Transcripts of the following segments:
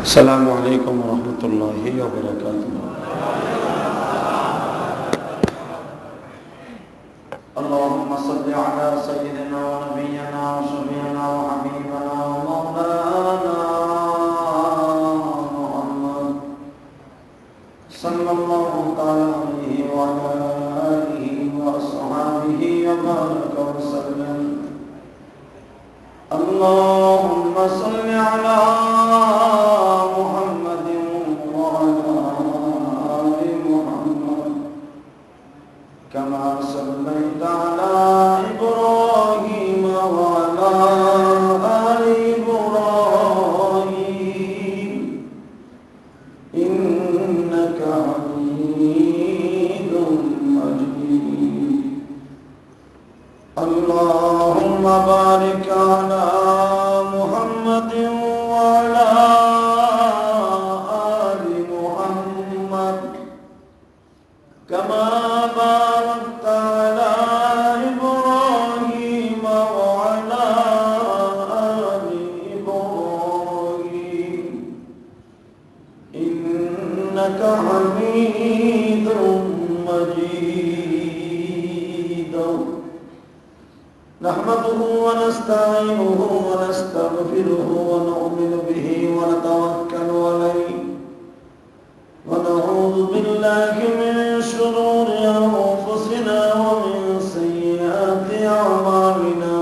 السلام عليكم ورحمة الله وبركاته. اللهم صل على سيدنا ونبينا وشفيعنا وحبيبنا ومولانا محمد صلى الله تعالى عليه وعلى آله وأصحابه وبارك وسلم. اللهم صل على محمد وعلى آل محمد كما صليت على إبراهيم وعلى آل إبراهيم إنك حميد مجيد. اللهم بارك على محمد وعلى آل محمد كما باركت على إبراهيم وعلى آل إبراهيم إنك حميد مجيد. نحمده ونستعينه ونستغفره ونؤمن به ونتوكل عليه ونعوذ بالله من شرور أنفسنا ومن سيئات أعمالنا.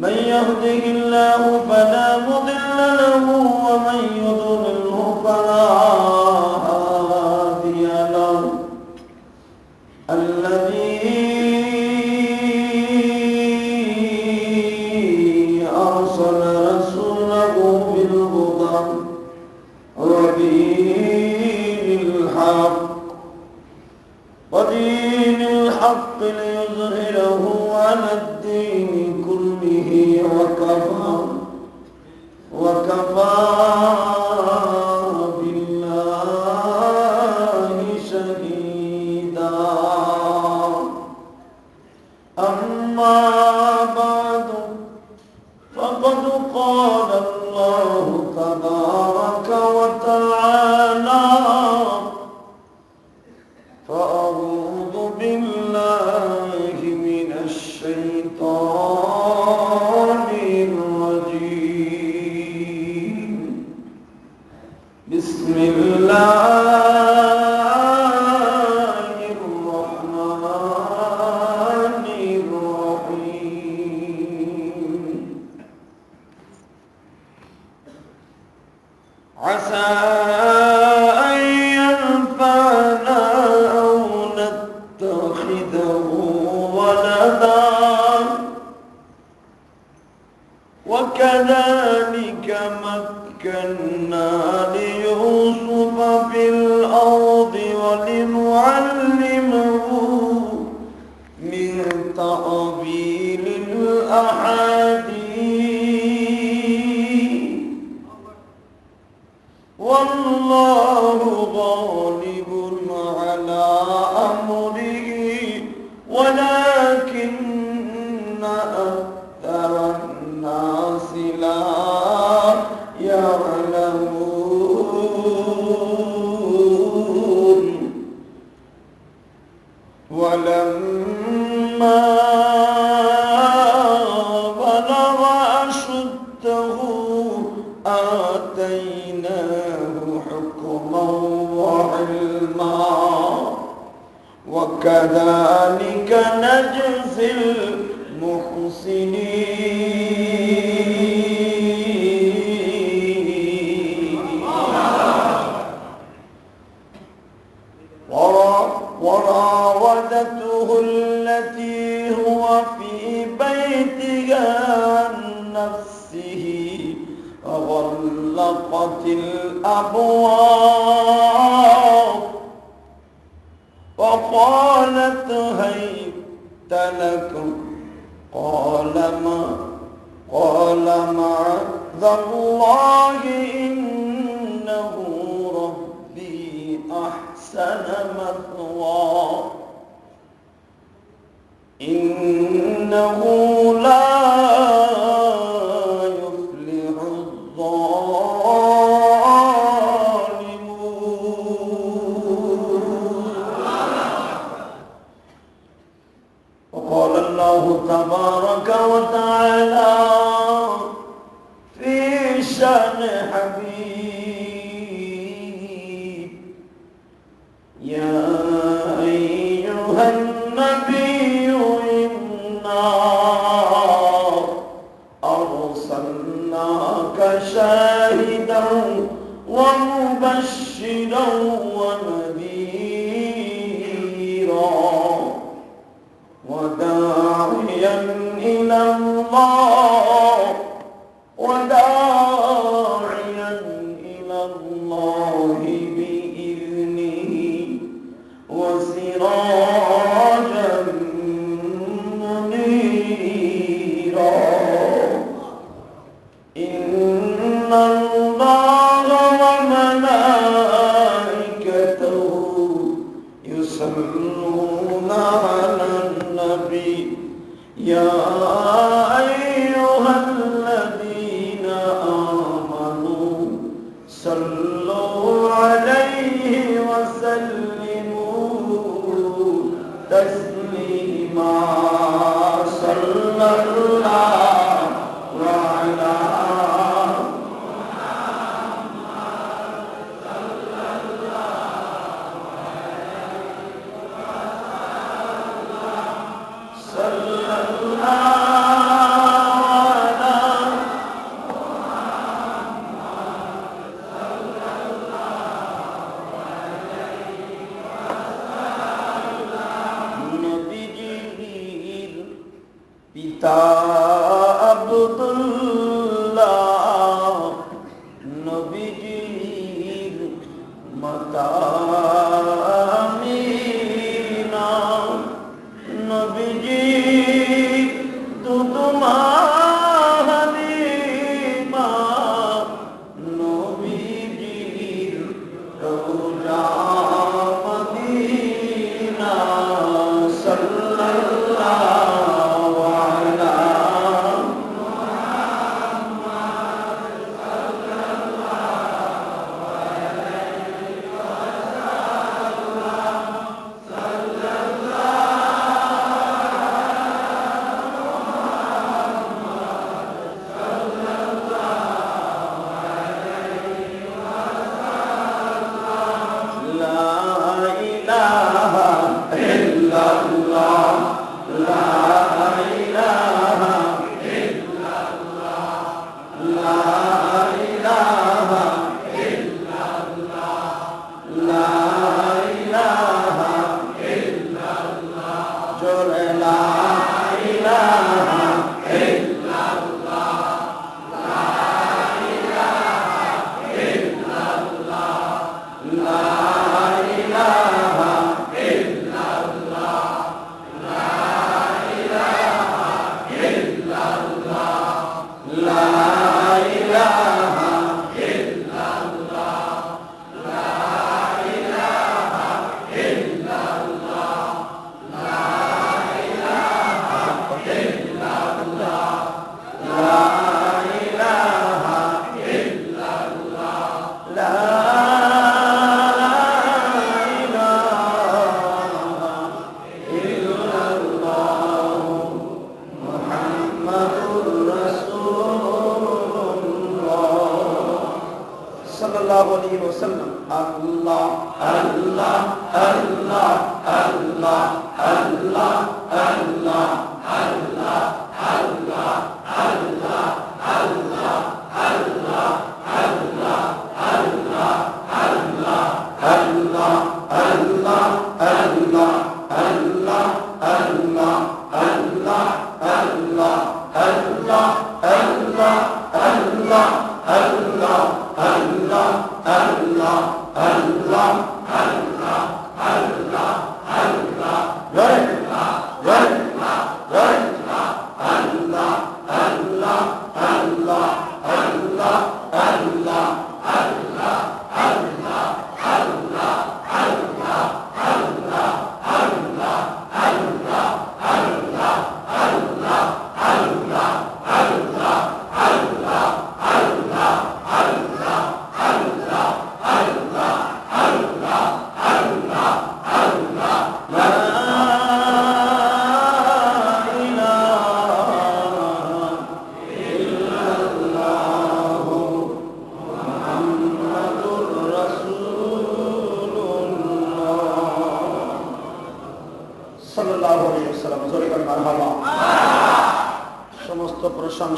من يهده الله فلا مضل له ومن يضلله فلا هادي له. الذي أرسل رسوله بالهدى ودين الحق ليظهره على الدين كله وكفى بالله شهيدا. أما بعد فقد قال الله تبارك وتعالى: فأعوذ بالله من الشيطان الرجيم. بسم الله الرحمن الرحيم. عسى أن ينفعنا أو نتخذه ولدا وكذلك مكنا ليوسف في الأرض ولنعلمه من تأويل الأحاديث والله غالب على أمره ولكن أكثر الناس لا يعلمون. ولما بلغ أشده آتيناه حكما وعلما وكذلك نجزي المحسنين. وراودته التي هو في بيتها عن نفسه وغلقت الأبواب وقالت هيت لكم قال معاذ الله إنه ربي أحسن مثواي إنه لا يفلح الظالمون. शान हबीब या अय्युहन नबिय्यु इन्ना अर्सलनाका शाहिदन व मुबश्शिरन व नज़ीरा व दा'iyan इला अल्लाह وداعيا إلى الله بإذنه وسراجا منيرا إن الله وملائكته يصلون على النبي يا أيها الذين آمنوا صلوا عليه وسلموا تسليما صلى الله على পিতা আব্দুল্লাহ নবীজির মাতা আমিনা নবীজির দুধমা হালিমা নবীজির রওজা মদিনা সাল্লাল্লাহু আলা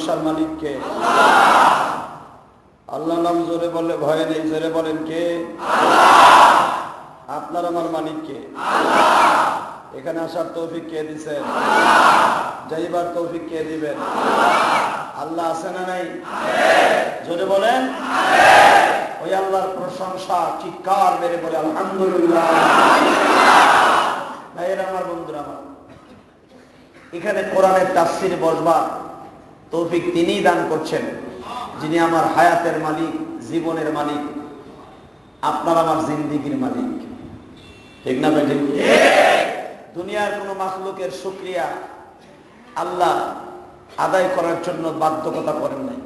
প্রশংসার মালিক কে? আল্লাহ নাম জোরে বললে ভয় নেই, জোরে বলেন কে? আপনার আমার মালিক কে? এখানে আসার তৌফিক কে দিচ্ছেন? যাইবার তৌফিক কে দিবেন? আল্লাহ আছে না নাই? জোরে বলেন। ওই আল্লাহর প্রশংসা চিৎকার মেরে বলে আলহামদুলিল্লাহ। ভাইয়েরা আমার, বন্ধুরা আমার, এখানে কোরআনের তাফসীর বসবার তৌফিক তিনিই দান করছেন, যিনি আমার হায়াতের মালিক, জীবনের মালিক, আপনার আমার জিন্দেগির মালিক। ঠিক না ভাই? ঠিক। দুনিয়ার কোন মাখলুকের শুকরিয়া আল্লাহ আদায় করার জন্য বাধ্যকতা করেন নাই,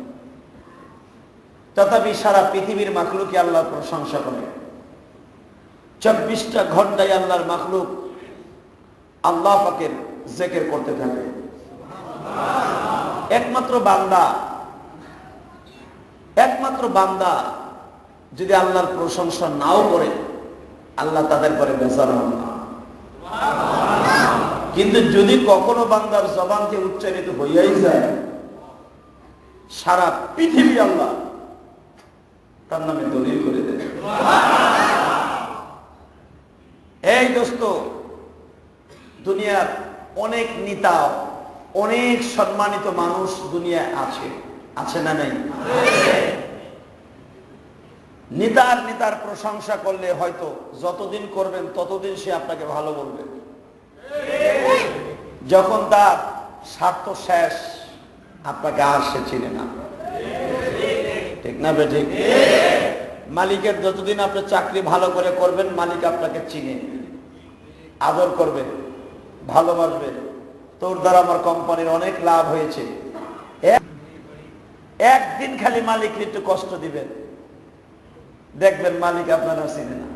তথাপি সারা পৃথিবীর মাখলুকই আল্লাহর প্রশংসা করে। 24টা ঘন্টায় আল্লাহর মাখলুক আল্লাহ পাকের জিকির করতে থাকে। একমাত্র বান্দা যদি আল্লাহর প্রশংসা নাও করে, আল্লাহ তাদের পরে বেজার হন না। কিন্তু যদি কখনো বান্দার জবান থেকে উচ্চারিত হইয়াই যায়, সারা পৃথিবী আল্লাহ তার নামে দলিল করে দেন। এই দোস্ত, দুনিয়ার অনেক নেতা, অনেক সম্মানিত মানুষ দুনিয়ায় আছে, আছে না নাই? নেতার প্রশংসা করলে হয়তো যতদিন করবেন ততদিন সে আপনাকে ভালো বলবে। যখন তার স্বার্থ শেষ, আপনাকে আর সে চিনে না। ঠিক না বে? ঠিক। মালিকের যতদিন আপনি চাকরি ভালো করে করবেন, মালিক আপনাকে চিনে, আদর করবে, ভালোবাসবে। তোর দ্বারা আমার কোম্পানির অনেক লাভ হয়েছে। একদিন খালি মালিক একটু কষ্ট দিবেন, দেখবেন মালিক আপনারা চিনে না।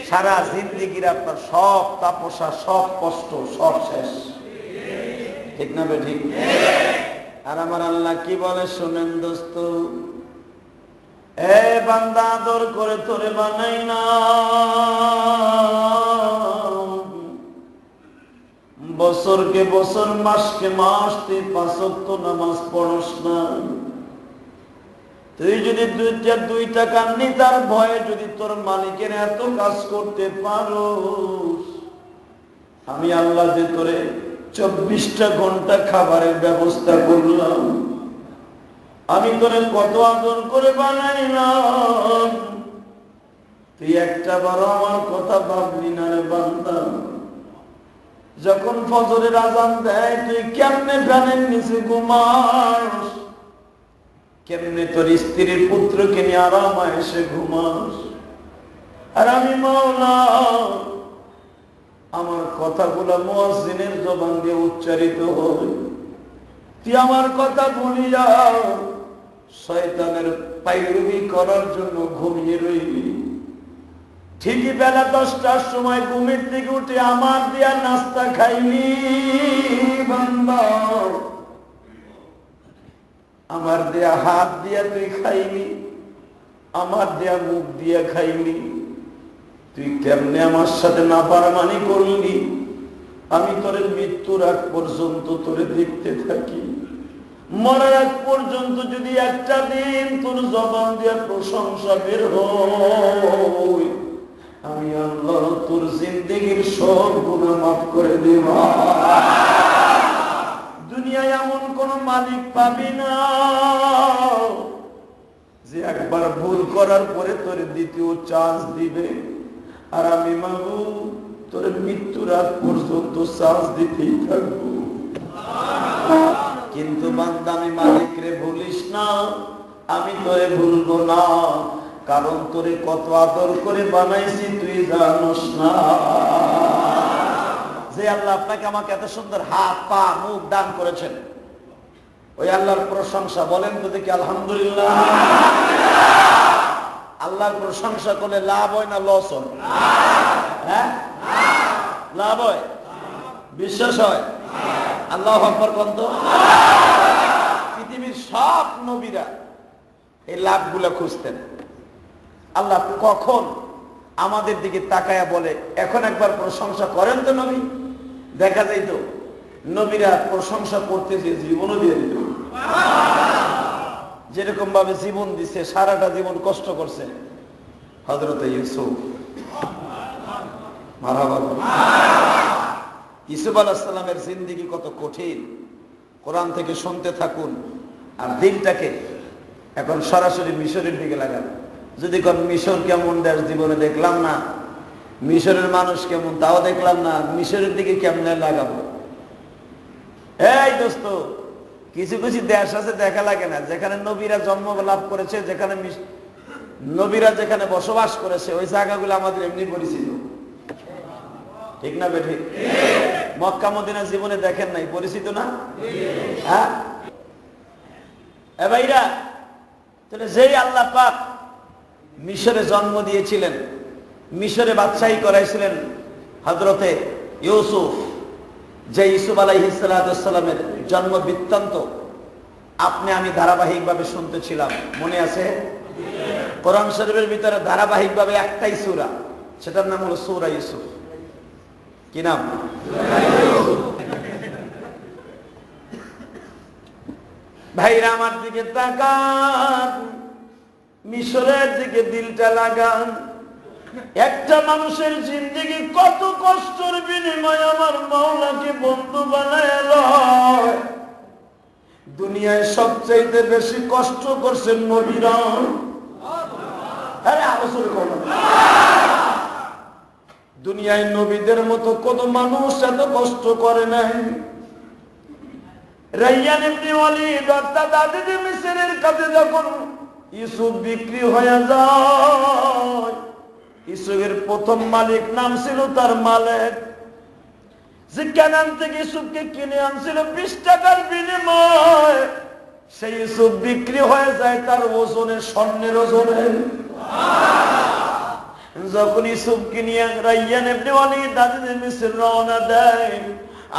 সারা জিন্দেগির আপনার সব তাপসা, সব কষ্ট, সব শেষ। ঠিক না বে? ঠিক। আর আমার আল্লাহ কি বলে শুনেন দোস্ত, এ বান্দা আদর করে তোরে বানাই না, বছরকে বছর, মাসকে মাস তুই 5 ওয়াক্ত নামাজ পড়স না। তুই যদি দুই টাকা নিতার ভয়ে যদি তোর মালিকের এত কাজ করতে পারো, আমি আল্লাহ যে তোরে 24টা ঘন্টা খাবারের ব্যবস্থা করলাম, আমি তোরে কত আদর করে বানাইলাম, তুই একটা বারো আমার কথা ভাবলি না রে বান্দা। যখন ফজরের আজান দেয় তুই কেমনে ফ্যানের নিচে ঘুমাস, কেমনে তোর স্ত্রীর পুত্রকে নিয়ে আরাম এসে ঘুমাস। আর আমি মাওলা আমার কথাগুলো মুয়াজ্জিনের জবান দিয়ে উচ্চারিত হয়, তুই আমার কথা ভুলিয়া শয়তানের পায়রবি করার জন্য ঘুমিয়ে রইলি। ঠিকই বেলা 10টার সময় ঘুমের থেকে উঠে আমার দিয়া নাস্তা খাইলি বান্দা, আমার দেয়া হাত দিয়া তুই খাইলি, আমার দেয়া মুখ দিয়া খাইলি। তুই কেমনে আমার সাথে নাফরমানি করলি, আমি তোরে মৃত্যুর আগ পর্যন্ত তোরে দেখতে থাকি। মরার আগ পর্যন্ত যদি একটা দিন তোর জবান দিয়া প্রশংসা বের হয়, আমি আল্লাহ তোর জিন্দেগির সব গুনাহ মাফ করে দেব। দুনিয়ায় এমন কোন মালিক পাবি না যে একবার ভুল করার পরে তোর দ্বিতীয় চান্স দিবে। আর আমি মাগো তোর মৃত্যুর আগ পর্যন্ত চান্স দিতেই থাকবো। কিন্তু বান্দা আমি মালিকরে ভুলিস না, আমি তোরে ভুলবো না, কারণ তোরে কত আদর করে বানাইছি তুই জানোস না। যে আল্লাহ আপনাকে আমাকে এত সুন্দর হাত, পা, মুখ দান করেছেন, ওই আল্লাহর প্রশংসা বলেন তো দেখি আলহামদুলিল্লাহ। আল্লাহর প্রশংসা করলে লাভ হয় না লস হয়? হ্যাঁ, লাভ হয়, বিশ্বাস হয়। আল্লাহু আকবার বলতো। পৃথিবীর সব নবীরা এই লাভগুলো খুঁজতেন। আল্লাহ কখন আমাদের দিকে তাকায়া বলে এখন একবার প্রশংসা করেন তো নবী, দেখা যাইতো নবীরা প্রশংসা করতে যে জীবনও দিয়ে দিত। যেরকম ভাবে জীবন দিছে, সারাটা জীবন কষ্ট করছে হযরত ইউসুফ। মারহাবা। ইউসুফ আলাইহিস সালামের জিন্দেগি কত কঠিন, কোরআন থেকে শুনতে থাকুন। আর দিনটাকে এখন সরাসরি মিশরের দিকে লাগান। যদি কোন মিশর কেমন দেশ জীবনে দেখলাম না, মিশরের মানুষ কেমন তাও দেখলাম না, মিশরের দিকে কেমনে লাগাবো? এই দোস্ত, কিছু কিছু দেশ আছে দেখা লাগে না, যেখানে নবীরা জন্ম লাভ করেছে, যেখানে নবীরা যেখানে বসবাস করেছে, ওই জায়গাগুলো আমাদের এমনি পরিচিত, ঠিক না বেঠি? মক্কা মদিনা জীবনে দেখেন নাই, পরিচিত না? হ্যাঁ এ ভাইরা, তাহলে যেই আল্লাহ পাক মিশরে জন্ম দিয়েছিলেন, মিশরে বাদশাহী করাইছিলেন হযরতে ইউসুফ, যে ইউসুফ আলাইহিস সালামের জন্ম বৃত্তান্ত আপনি আমি ধারাবাহিকভাবে শুনতেছিলাম, মনে আছে? কোরআন শরীফের ভিতরে ধারাবাহিকভাবে একটাই সূরা, সেটার নাম হলো সূরা ইউসুফ। কি নাম? ভাইরা আমার দিকে তাকান, মিশরের দিকে দিলটা লাগান। একটা মানুষের জিন্দেগি কত কষ্টের বিনিময়ে আমার মাওলাকে বন্ধু বানায় লয়। দুনিয়ায় সবচাইতে বেশি কষ্ট করছেন নবীরা। আরে আলোচনা করো, দুনিয়ায় নবীদের মতো কোন মানুষ এত কষ্ট করে নাই। রাইয়ান ইবনে ওয়ালিদ অর্থাৎ আজিজ মিসরের কাছে যখন ইউসুফ বিক্রি হয়ে যায়, ইউসুফের প্রথম মালিক নাম ছিল তার মালেক, যে কানান থেকে ইউসুফকে কিনে আনছিল 20 টাকার বিনিময়ে, সেই ইউসুফ বিক্রি হয়ে যায় তার ওজনে, স্বর্ণের ওজনে। যখন ইউসুফকে নিয়ে রাইয়ান ইবনে ওয়ালিদ আজিজ মিসর রওনা দেয়,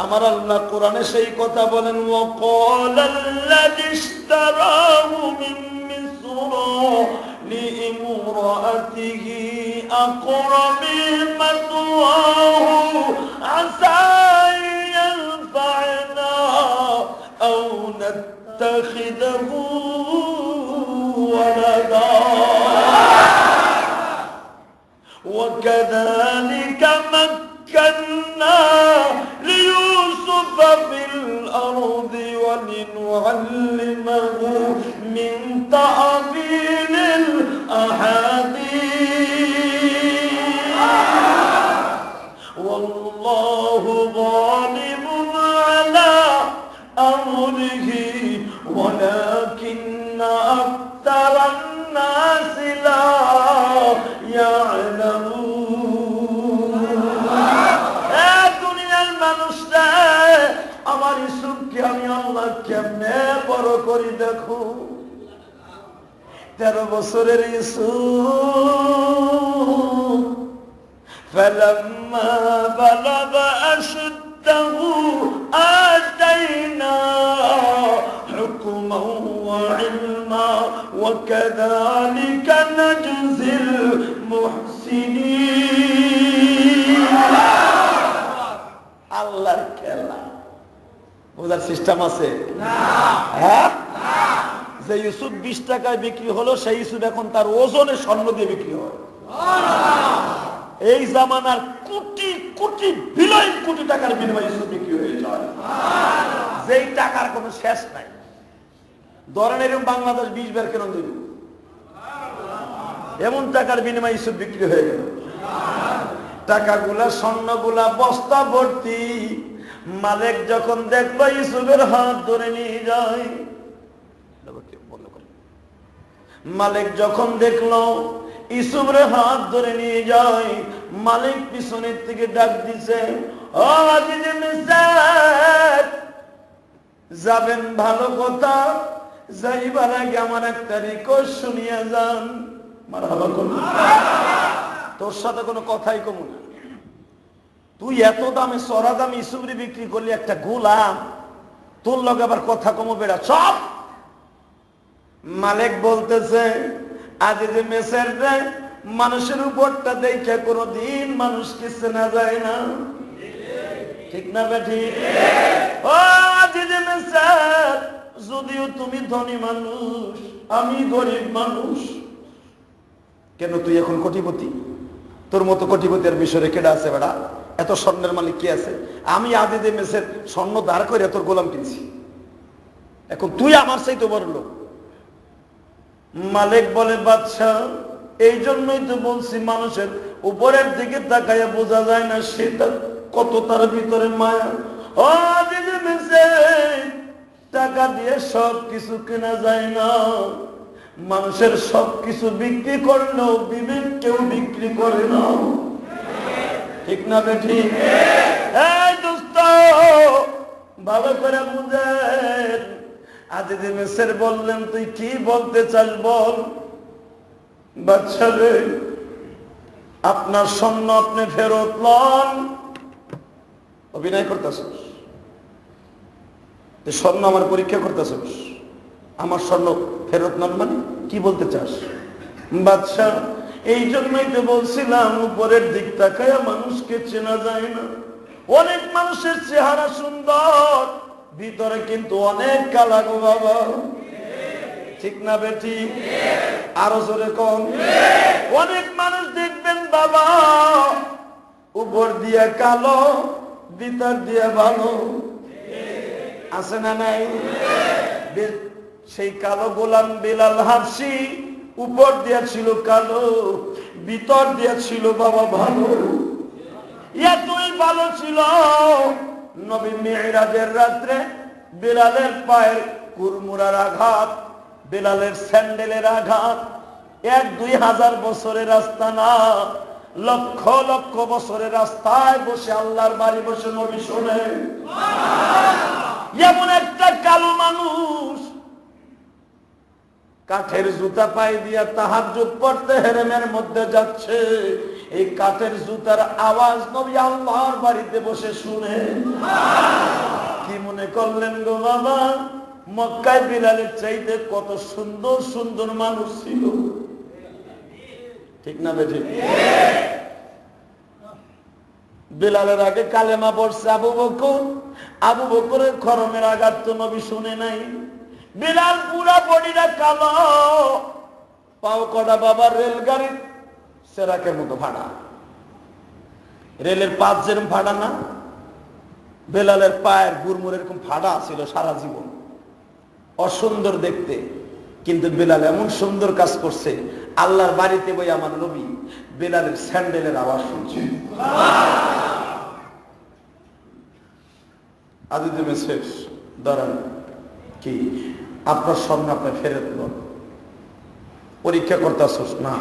আমার আল্লাহ কোরআনে সেই কথা বলেন, ওয়াকালাল্লাযী ইশতারাহু মিন মিসর লিইমরাতিহি আকরামি মাতওয়াহু আসা ইয়ানফা'না আও নাত্তাখিযহু ওয়ালাদা وكذلك مكنا ليوسف في الأرض ولنعلمه من تأويل الأحاديث والله غالب على أمره ولكن أكثر الناس لا দুনিয়ার মানুষরা আমার ইউসুফকে আমি আল্লাহ কেমনে বড় করি দেখো। 13 বছরের ইউসুফ فلما بلغ أشده آتينا حكما وعلما وكذلك نجزي المحسنين। আল্লাহর খেলা বোঝার সিস্টেম আছে না? হ্যাঁ, যে ইউসুফ 20 টাকায় বিক্রি হলো, সেই ইউসুফ এখন তার ওজনে স্বর্ণ দিয়ে বিক্রি হয়। এই জামানার কোটি কোটি বিলিয়ন কোটি টাকার বিনিময়ে ইউসুফ বিক্রি হয়ে যায়, যেই টাকার কোনো শেষ নাই। ধরেন এরকম বাংলাদেশ 20 বার কেন দিল, এমন টাকার বিনিময়ে ইউসুফ বিক্রি হয়ে গেল। টাকাগুলা স্বর্ণগুলা বস্তা ভর্তি। মালিক যখন দেখলো ইউসুফের হাত ধরে নিয়ে যায়, মালিক যখন দেখলো ইউসুফের হাত ধরে নিয়ে যায়, মালিক পিছনের থেকে ডাক দিছে, ও আজিজ মিসর, যাবেন ভালো কথা, যাইবার আগে আমার একটা রিকোয়েস্ট শুনিয়া যান। মারহাবা করুন, তোর সাথে কোনো কথাই কম না, তুই এত দামে চড়া দামে ইউসুফরে বিক্রি করলি, একটা গোলাম, তোর লগে আবার কথা কম বেড়া সব। মালিক বলতেছে, আজিজ মিসর রে, মানুষের উপরটা দেখে কোনদিন মানুষকে চেনা যায় না, ঠিক না বেঠি? ও আজিজ মিসর, যদিও তুমি ধনী মানুষ, আমি গরিব মানুষ। কেন তুই এখন কোটিপতি? তোর মতো কোটিপতি আর মিশরে কেডা আছে বেড়া? এত স্বর্ণের মালিক কি আছে? আমি আদিদে মেসের স্বর্ণ দাঁড় করে তোর গোলাম কিনছি, এখন তুই আমার চাইতে বড় লোক। মালিক বলে, বাদশা এই জন্যই তো বলছি মানুষের উপরের দিকে তাকাইয়া বোঝা যায় না সেটা কত তার ভিতরে মায়া। ও আদিদে মেসে, টাকা দিয়ে সব কিছু কেনা যায় না। মানুষের সব কিছু বিক্রি করলেও বিবেক কেউ বিক্রি করে না, ঠিক না বেঠিক? এই দোস্ত, ভালো করে বুঝেন। আদিদে মেসের বললেন, তুই কি বলতে চাস বল। বাদশা রে, আপনার স্বর্ণ আপনি ফেরত লন। অভিনয় করতেছিস, স্বর্ণ আমার পরীক্ষা করতেছিস, আমার স্বর্ণ ফেরত নন মানে কি বলতে চাস? বাদশা, এই জন্যই তো বলছিলাম উপরের দিক তাকায়া মানুষকে চেনা যায় না। অনেক মানুষের চেহারা সুন্দর, ভিতরে কিন্তু অনেক কালা গো বাবা, ঠিক না বেটি? আরো জোরে কম। অনেক মানুষ দেখবেন বাবা, উপর দিয়ে কালো, ভিতর দিয়ে ভালো, আছে না নাই? সেই কালো গোলাম বেলাল হাবশি উপর দিয়া ছিল কালো, ভিতর দিয়া ছিল বাবা ভালো। এতই ভালো ছিল, নবী মিরাজের রাত্রে বেলালের পায়ের কুরমুরার আঘাত, বেলালের স্যান্ডেলের আঘাত 1-2 হাজার বছরের রাস্তা না, লক্ষ লক্ষ বছরের রাস্তায় বসে আল্লাহর বাড়ি বসে নবী শোনে। এমন একটা কালো মানুষ কাঠের জুতা পায়ে দিয়া তাহাজ্জুদ পড়তে হেরেমের মধ্যে যাচ্ছে, এই কাঠের জুতার আওয়াজ নবী আল্লাহর বাড়িতে বসে শুনে। কি মনে করলেন গো বাবা, মক্কায় বিলালের চাইতে কত সুন্দর সুন্দর মানুষ ছিল, ঠিক না বেঠিক? বিলালের আগে কালেমা পড়ছে আবু বকর, আবু বকরের খরমের আঘাত তো নবী শুনে নাই। বিলাল পুরা বডিটা কালো, পাও কটা বাবার রেলগাড়ির সেরাকের মতো ফাড়া, রেলের পাত যেরকম ফাড়া না, বেলালের পায়ের গুরমুর এরকম ফাড়া ছিল সারা জীবন, অসুন্দর দেখতে। কিন্তু বেলাল এমন সুন্দর কাজ করছে, আল্লাহর বাড়িতে বই আমার নবী বেলালের স্যান্ডেলের আওয়াজ শুনছে। আদিতে মেসেজ দাঁড়ান, কি আপনার স্বর্ণ আপনি ফেরত লন, পরীক্ষা করতে আসছ না,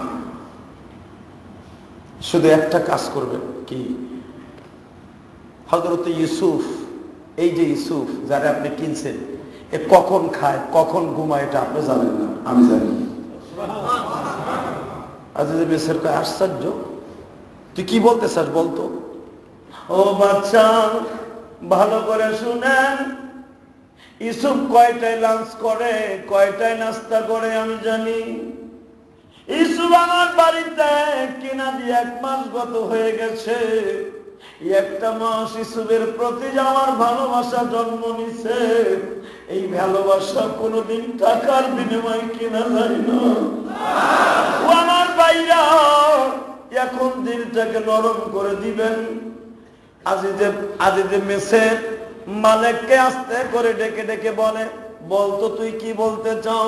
শুধু একটা কাজ করবেন। কি? হযরত ইউসুফ, এই যে ইউসুফ যারা আপনি কিনছেন, এ কখন খায় কখন ঘুমায় এটা আপনি জানেন না, আমি জানি। আদিতে মেসের কয়, আশ্চর্য, তুই কি বলতে চাস বলতো? ও বাচ্চা, ভালো করে শুনেন, ইউসুফ কয়টায় লাঞ্চ করে, কয়টায় নাস্তা করে আমি জানি। ইউসুফ আমার বাড়িতে কিনা দিয়ে 1 মাস গত হয়ে গেছে। একটা মাস ইউসুফের প্রতি আমার ভালোবাসা জন্ম নিছে। এই ভালোবাসা কোনোদিন টাকার বিনিময়ে কিনা যায় না। ও আমার ভাইরা, এখন দিলটাকে নরম করে দিবেন। আজিজে মেসের মালিককে আস্তে করে ডেকে ডেকে বলে, বলতো তুই কি বলতে চাও?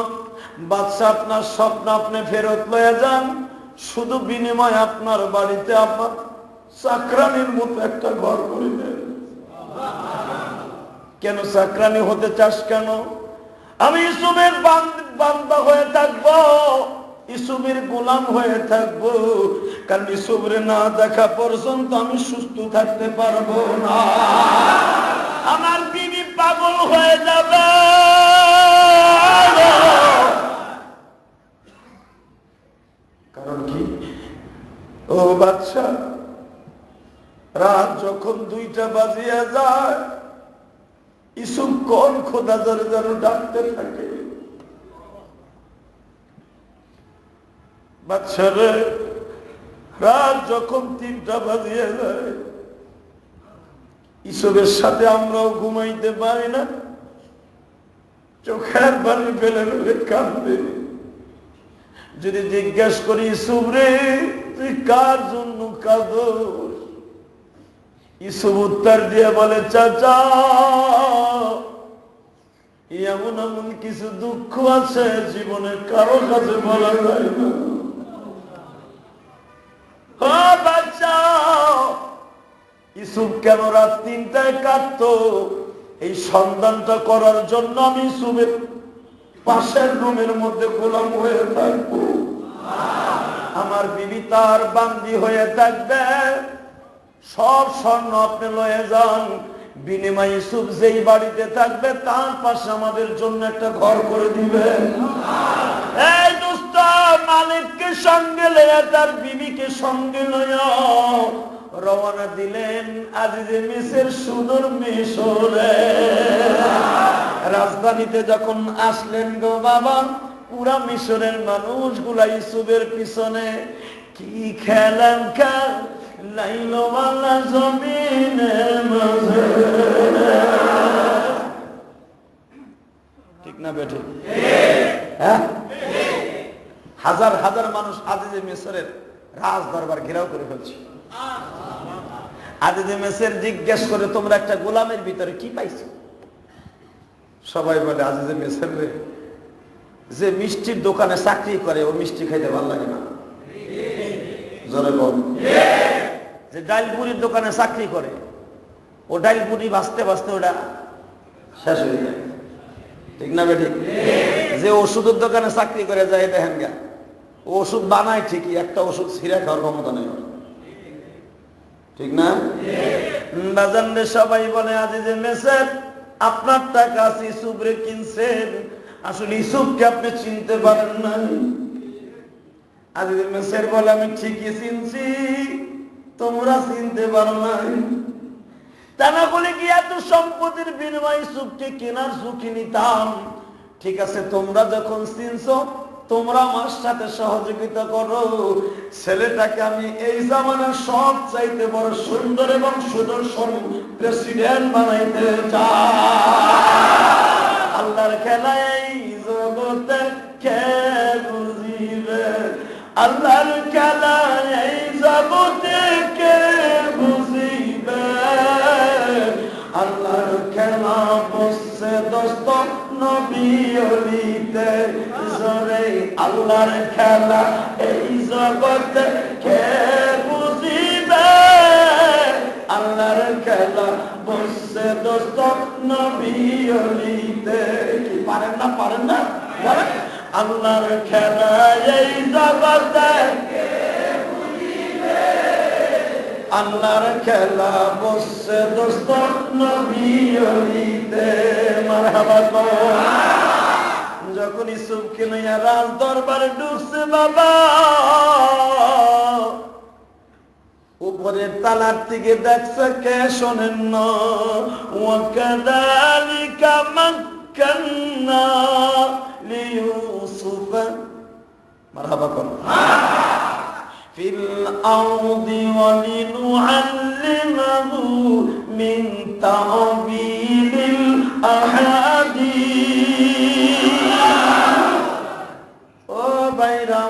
বাদশা, আপনার স্বপ্ন আপনি ফেরত লয়ে যান, শুধু বিনিময় আপনার বাড়িতে আমার চাকরানির মতো একটা ঘর করে দেন। কেন চাকরানি হতে চাস কেন? আমি ইউসুফের বান্দা হয়ে থাকবো, ইউসুফের গোলাম হয়ে থাকবো, কারণ ইউসুফরে না দেখা পর্যন্ত আমি সুস্থ থাকতে পারবো না, আমার বিবি পাগল হয়ে যাবে। কারণ কি? ও বাদশা, রাত যখন 2টা বাজিয়ে যায়, ইউসুফ কোন খোদা জোরে যেন ডাকতে থাকে, বাদশারে রাত যখন 3টা বাজিয়ে যায়, ইউসুফের সাথে আমরাও ঘুমাইতে পারি না। চোখের পানি ফেলে ফেলে কাঁদবে। যদি জিজ্ঞেস করি ইউসুফ রে তুই কার জন্য কাঁদোস, ইউসুফ উত্তর দিয়ে বলে চাচা এমন এমন কিছু দুঃখ আছে জীবনে কারো কাছে বলা যায় না। ও বাচ্চা, ইউসুফ কেন রাত 3টায় কাঁদতো? এই সন্ধানটা করার জন্য আমি ইউসুফের পাশের রুমের মধ্যে গোলাম হয়ে থাকবো, আমার বিবি তার বান্দি হয়ে থাকবে। সব স্বর্ণ আপনি লয়ে যান, বিনিময় ইউসুফ যেই বাড়িতে থাকবে তার পাশে আমাদের জন্য একটা ঘর করে দিবেন। এই দোস্ত, মালিককে সঙ্গে লইয়া তার বিবিকে সঙ্গে লইয়া রওনা দিলেন আজিজে মিসর সুদূর মিশরে। রাজধানীতে যখন আসলেন গো বাবা, পুরা মিশরের মানুষগুলা ইউসুফের পিছনে কি খেলাম লাইলওয়ালা জমিনের মাঝে। ঠিক না বেঠে? হ্যাঁ, হাজার হাজার মানুষ আজিজে মিসরের রাজ দরবার ঘেরাও করে ফেলছে। আজিজে মিসর জিজ্ঞেস করে তোমরা একটা গোলামের ভিতরে কি পাইছো? সবাই বলে আজিজে মিসর রে, যে মিষ্টির দোকানে চাকরি করে ও মিষ্টি খাইতে ভালো লাগে না। জোরে বল। যে ডাইলপুরির দোকানে চাকরি করে ও ডাইলপুরি বাঁচতে বাঁচতে ওটা শেষ হয়ে যায়। ঠিক না বেঠিক? যে ওষুধের দোকানে চাকরি করে যায় দেখেন গা, ও ওষুধ বানায় ঠিকই, একটা ওষুধ ছিঁড়ে খাওয়ার ক্ষমতা নেই। ঠিক না? বাজানরে সবাই বলে আজিজে মিসর আপনার টাকা আছে ইউসুফরে কিনছেন, আসলে ইউসুফকে আপনি চিনতে পারেন না। আজিজে মিসর বলে আমি ঠিকই চিনছি, তোমরা চিনতে পারো না। তা না বলে কি এত সম্পত্তির বিনিময়ে ইউসুফকে কেনার ঝুঁকি নিতাম? ঠিক আছে, তোমরা যখন চিনছো তোমরা আমার সাথে সহযোগিতা করো, ছেলেটাকে আমি এই জামানার সব চাইতে বড় সুন্দর এবং সুদর্শন প্রেসিডেন্ট বানাইতে চাই। আল্লাহর খেলা এই জগতে কে বুঝিবে, আল্লাহর খেলা এই জগতে কে বুঝিবে, আল্লাহর খেলা বসে দোস্ত নবী ওলিতে জোরে, আল্লাহর খেলা এই জগতে কে বুঝিবে, আল্লাহর খেলা বসে দোস্ত নবী ওলিতে। কি পারেন না? পারেন না? আল্লাহর খেলা এই জগতে কে বুঝিবে, আল্লাহর খেলা বসে দোস্ত নবী ওলিতে। মারহাবা গো। যখন ইউসুফকে নিয়ে রাজ দরবারে ঢুকছে বাবা, উপরের তালার থেকে দেখছে কে শোনেন না, ওয়াকাদালিকা মাক্কান্না লিইউসুফ, মারহাবা কর, ফিল আরদি ওয়ালিনুআল্লিমাহু মিন তা'ওয়িলিল আহাদিস। ও ভাইরা,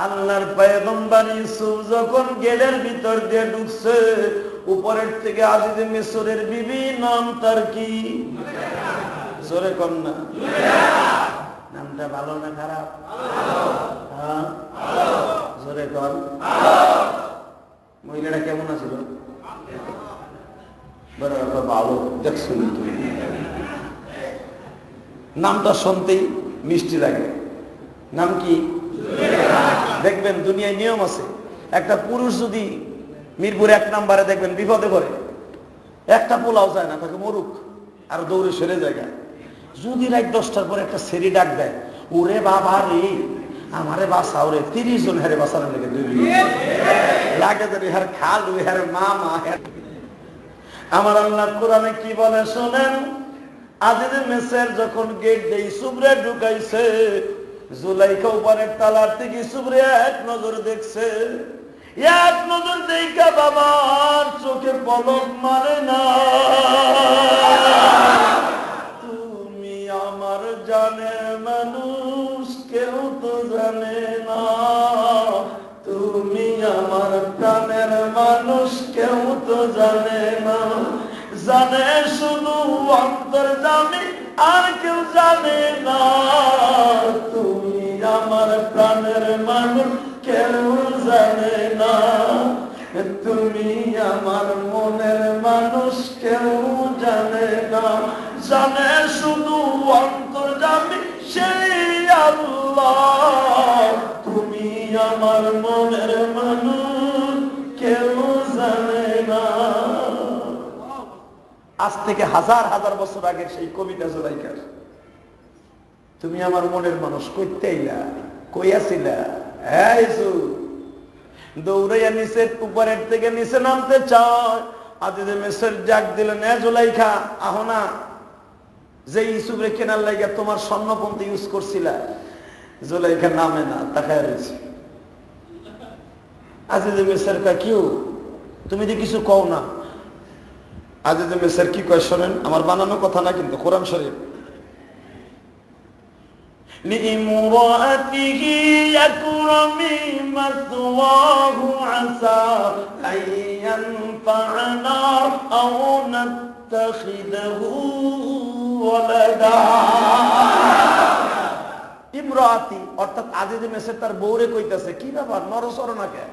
আল্লাহর পয়গম্বর ইউসুফ যখন গেটের ভিতর দিয়ে ঢুকছে, উপরের থেকে আজিজে মিসরের বিবি, নাম তার কি? জোরে কর না। নামটা ভালো না খারাপ? হ্যাঁ, জোরে কর। মহিলাটা কেমন আছিল? ভালো। দেখছো তুমি, নামটা শুনতেই মিষ্টি লাগে। নাম কি? দেখবেন দুনিয়ায় নিয়ম আছে, একটা পুরুষ যদি মিরপুর 1 নম্বরে দেখবেন বিপদে পড়ে, একটা পোলাও যায় না, তাকে মরুক আর দৌড়ে সরে জায়গা। যদি রাত 10টার পরে একটা সেরি ডাক দেয়, ওরে বাবা রে, আমারে বাঁচাও রে, 30 জন হেরে বাঁচানো লেগে লাগে ধরে হের খাল হের মামা। আমার আল্লাহ কোরআনে কি বলে শোনেন, আজিজে মিসর যখন গেট দিয়ে ইউসুফরে ঢুকাইছে, জুলাইখা উপরের তালার থেকে ইউসুফরে এক নজর দেখছে। এক নজর দেখা বাবার চোখে পলক মারে না। তুমি জানের মানুষ কেউ তো জানে না, তুমি আমার প্রাণের মানুষ কেউ তো জানে না, জানে শুধু অন্তর্যামী আর কেউ জানে না, তুমি আমার প্রাণের মানুষ কেউ জানে না, তুমি আমার মনের মানুষ কেউ জানে না, জানে শুধু অন্তর্যামী সেই আল্লাহ, তুমি আমার মনের মানুষ কেউ জানে না। আজ থেকে হাজার হাজার বছর আগের সেই কবিতা জুলাইখার, তুমি আমার মনের মানুষ কইতে আইলা, কই আছিলা? হ্যাঁ দৌড়াইয়া নিচে উপরের থেকে নিচে নামতে চায়, আজিজে মিসর ডাক দিলেন, এ জুলাইখা আহো না, যে ইউসুফরে কেনার লাগিয়া তোমার স্বর্ণপন্থী ইউজ করছিলা। জুলাইখা নামে না, তাকায় রয়েছে। আজিজে মিসর কা কিউ, তুমি যে কিছু কও না। আজিজে মিসর কি কয় শোনেন, আমার বানানো কথা না কিন্তু, কোরআন শরীফ। لِإِمْرَأَتِهِ يَكْرَمِي مَثْوَاهُ عَسَى أَن يَنفَعَنَا أَوْ نَتَّخِذَهُ ওয়ালাদা। ইমরাতি অর্থাৎ আজিজে মিসর তার বউরে কইতাছে, কি ব্যাপার নরসর নাকে,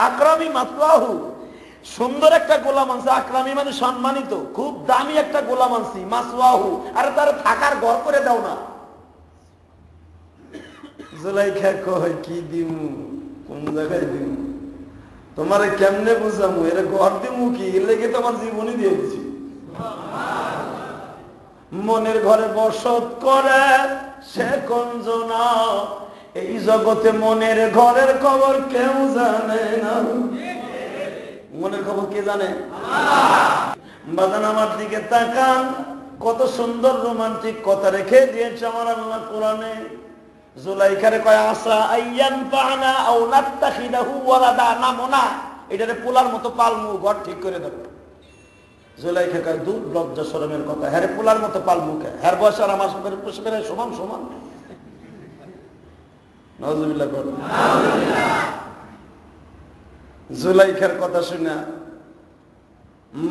আকরামি মাতলাহু, সুন্দর একটা গোলাম আনছে, আকরামি মানে সম্মানিত, খুব দামি একটা গোলাম আনছি, মাসওয়াহু, আরে তার থাকার ঘর করে দাও না। জুলাইখা কয়, কি দিমু, কোন জায়গায় দিমু, তোমারে কেমনে বুঝামু, এর ঘর দিমু কি, এর লেগে তোমার জীবনই দিয়ে দিছি। মনের ঘরে বসত করে সে কঞ্জনা, এই জগতে মনের ঘরের খবর কেউ জানে না। মনের খবর কে জানে? বাজান আমার দিকে তাকান, কত সুন্দর রোমান্টিক কথা রেখে দিয়েছে আমার আল্লাহ কোরআনে। জুলাইখারে কয়, আসা আইয়ান ফানা আও নাত্তাখিদাহু ওয়ালাদা, নামো না, এটারে পোলার মতো পালমু, ঘর ঠিক করে দেব। জুলাইখা কয়, দূর লজ্জা শরমের কথা, হ্যারে পোলার মতো পালমু কে, হ্যার বয়স আর আমার সমান সমান। নাউজুবিল্লাহ কর। জুলাইখার কথা শুনে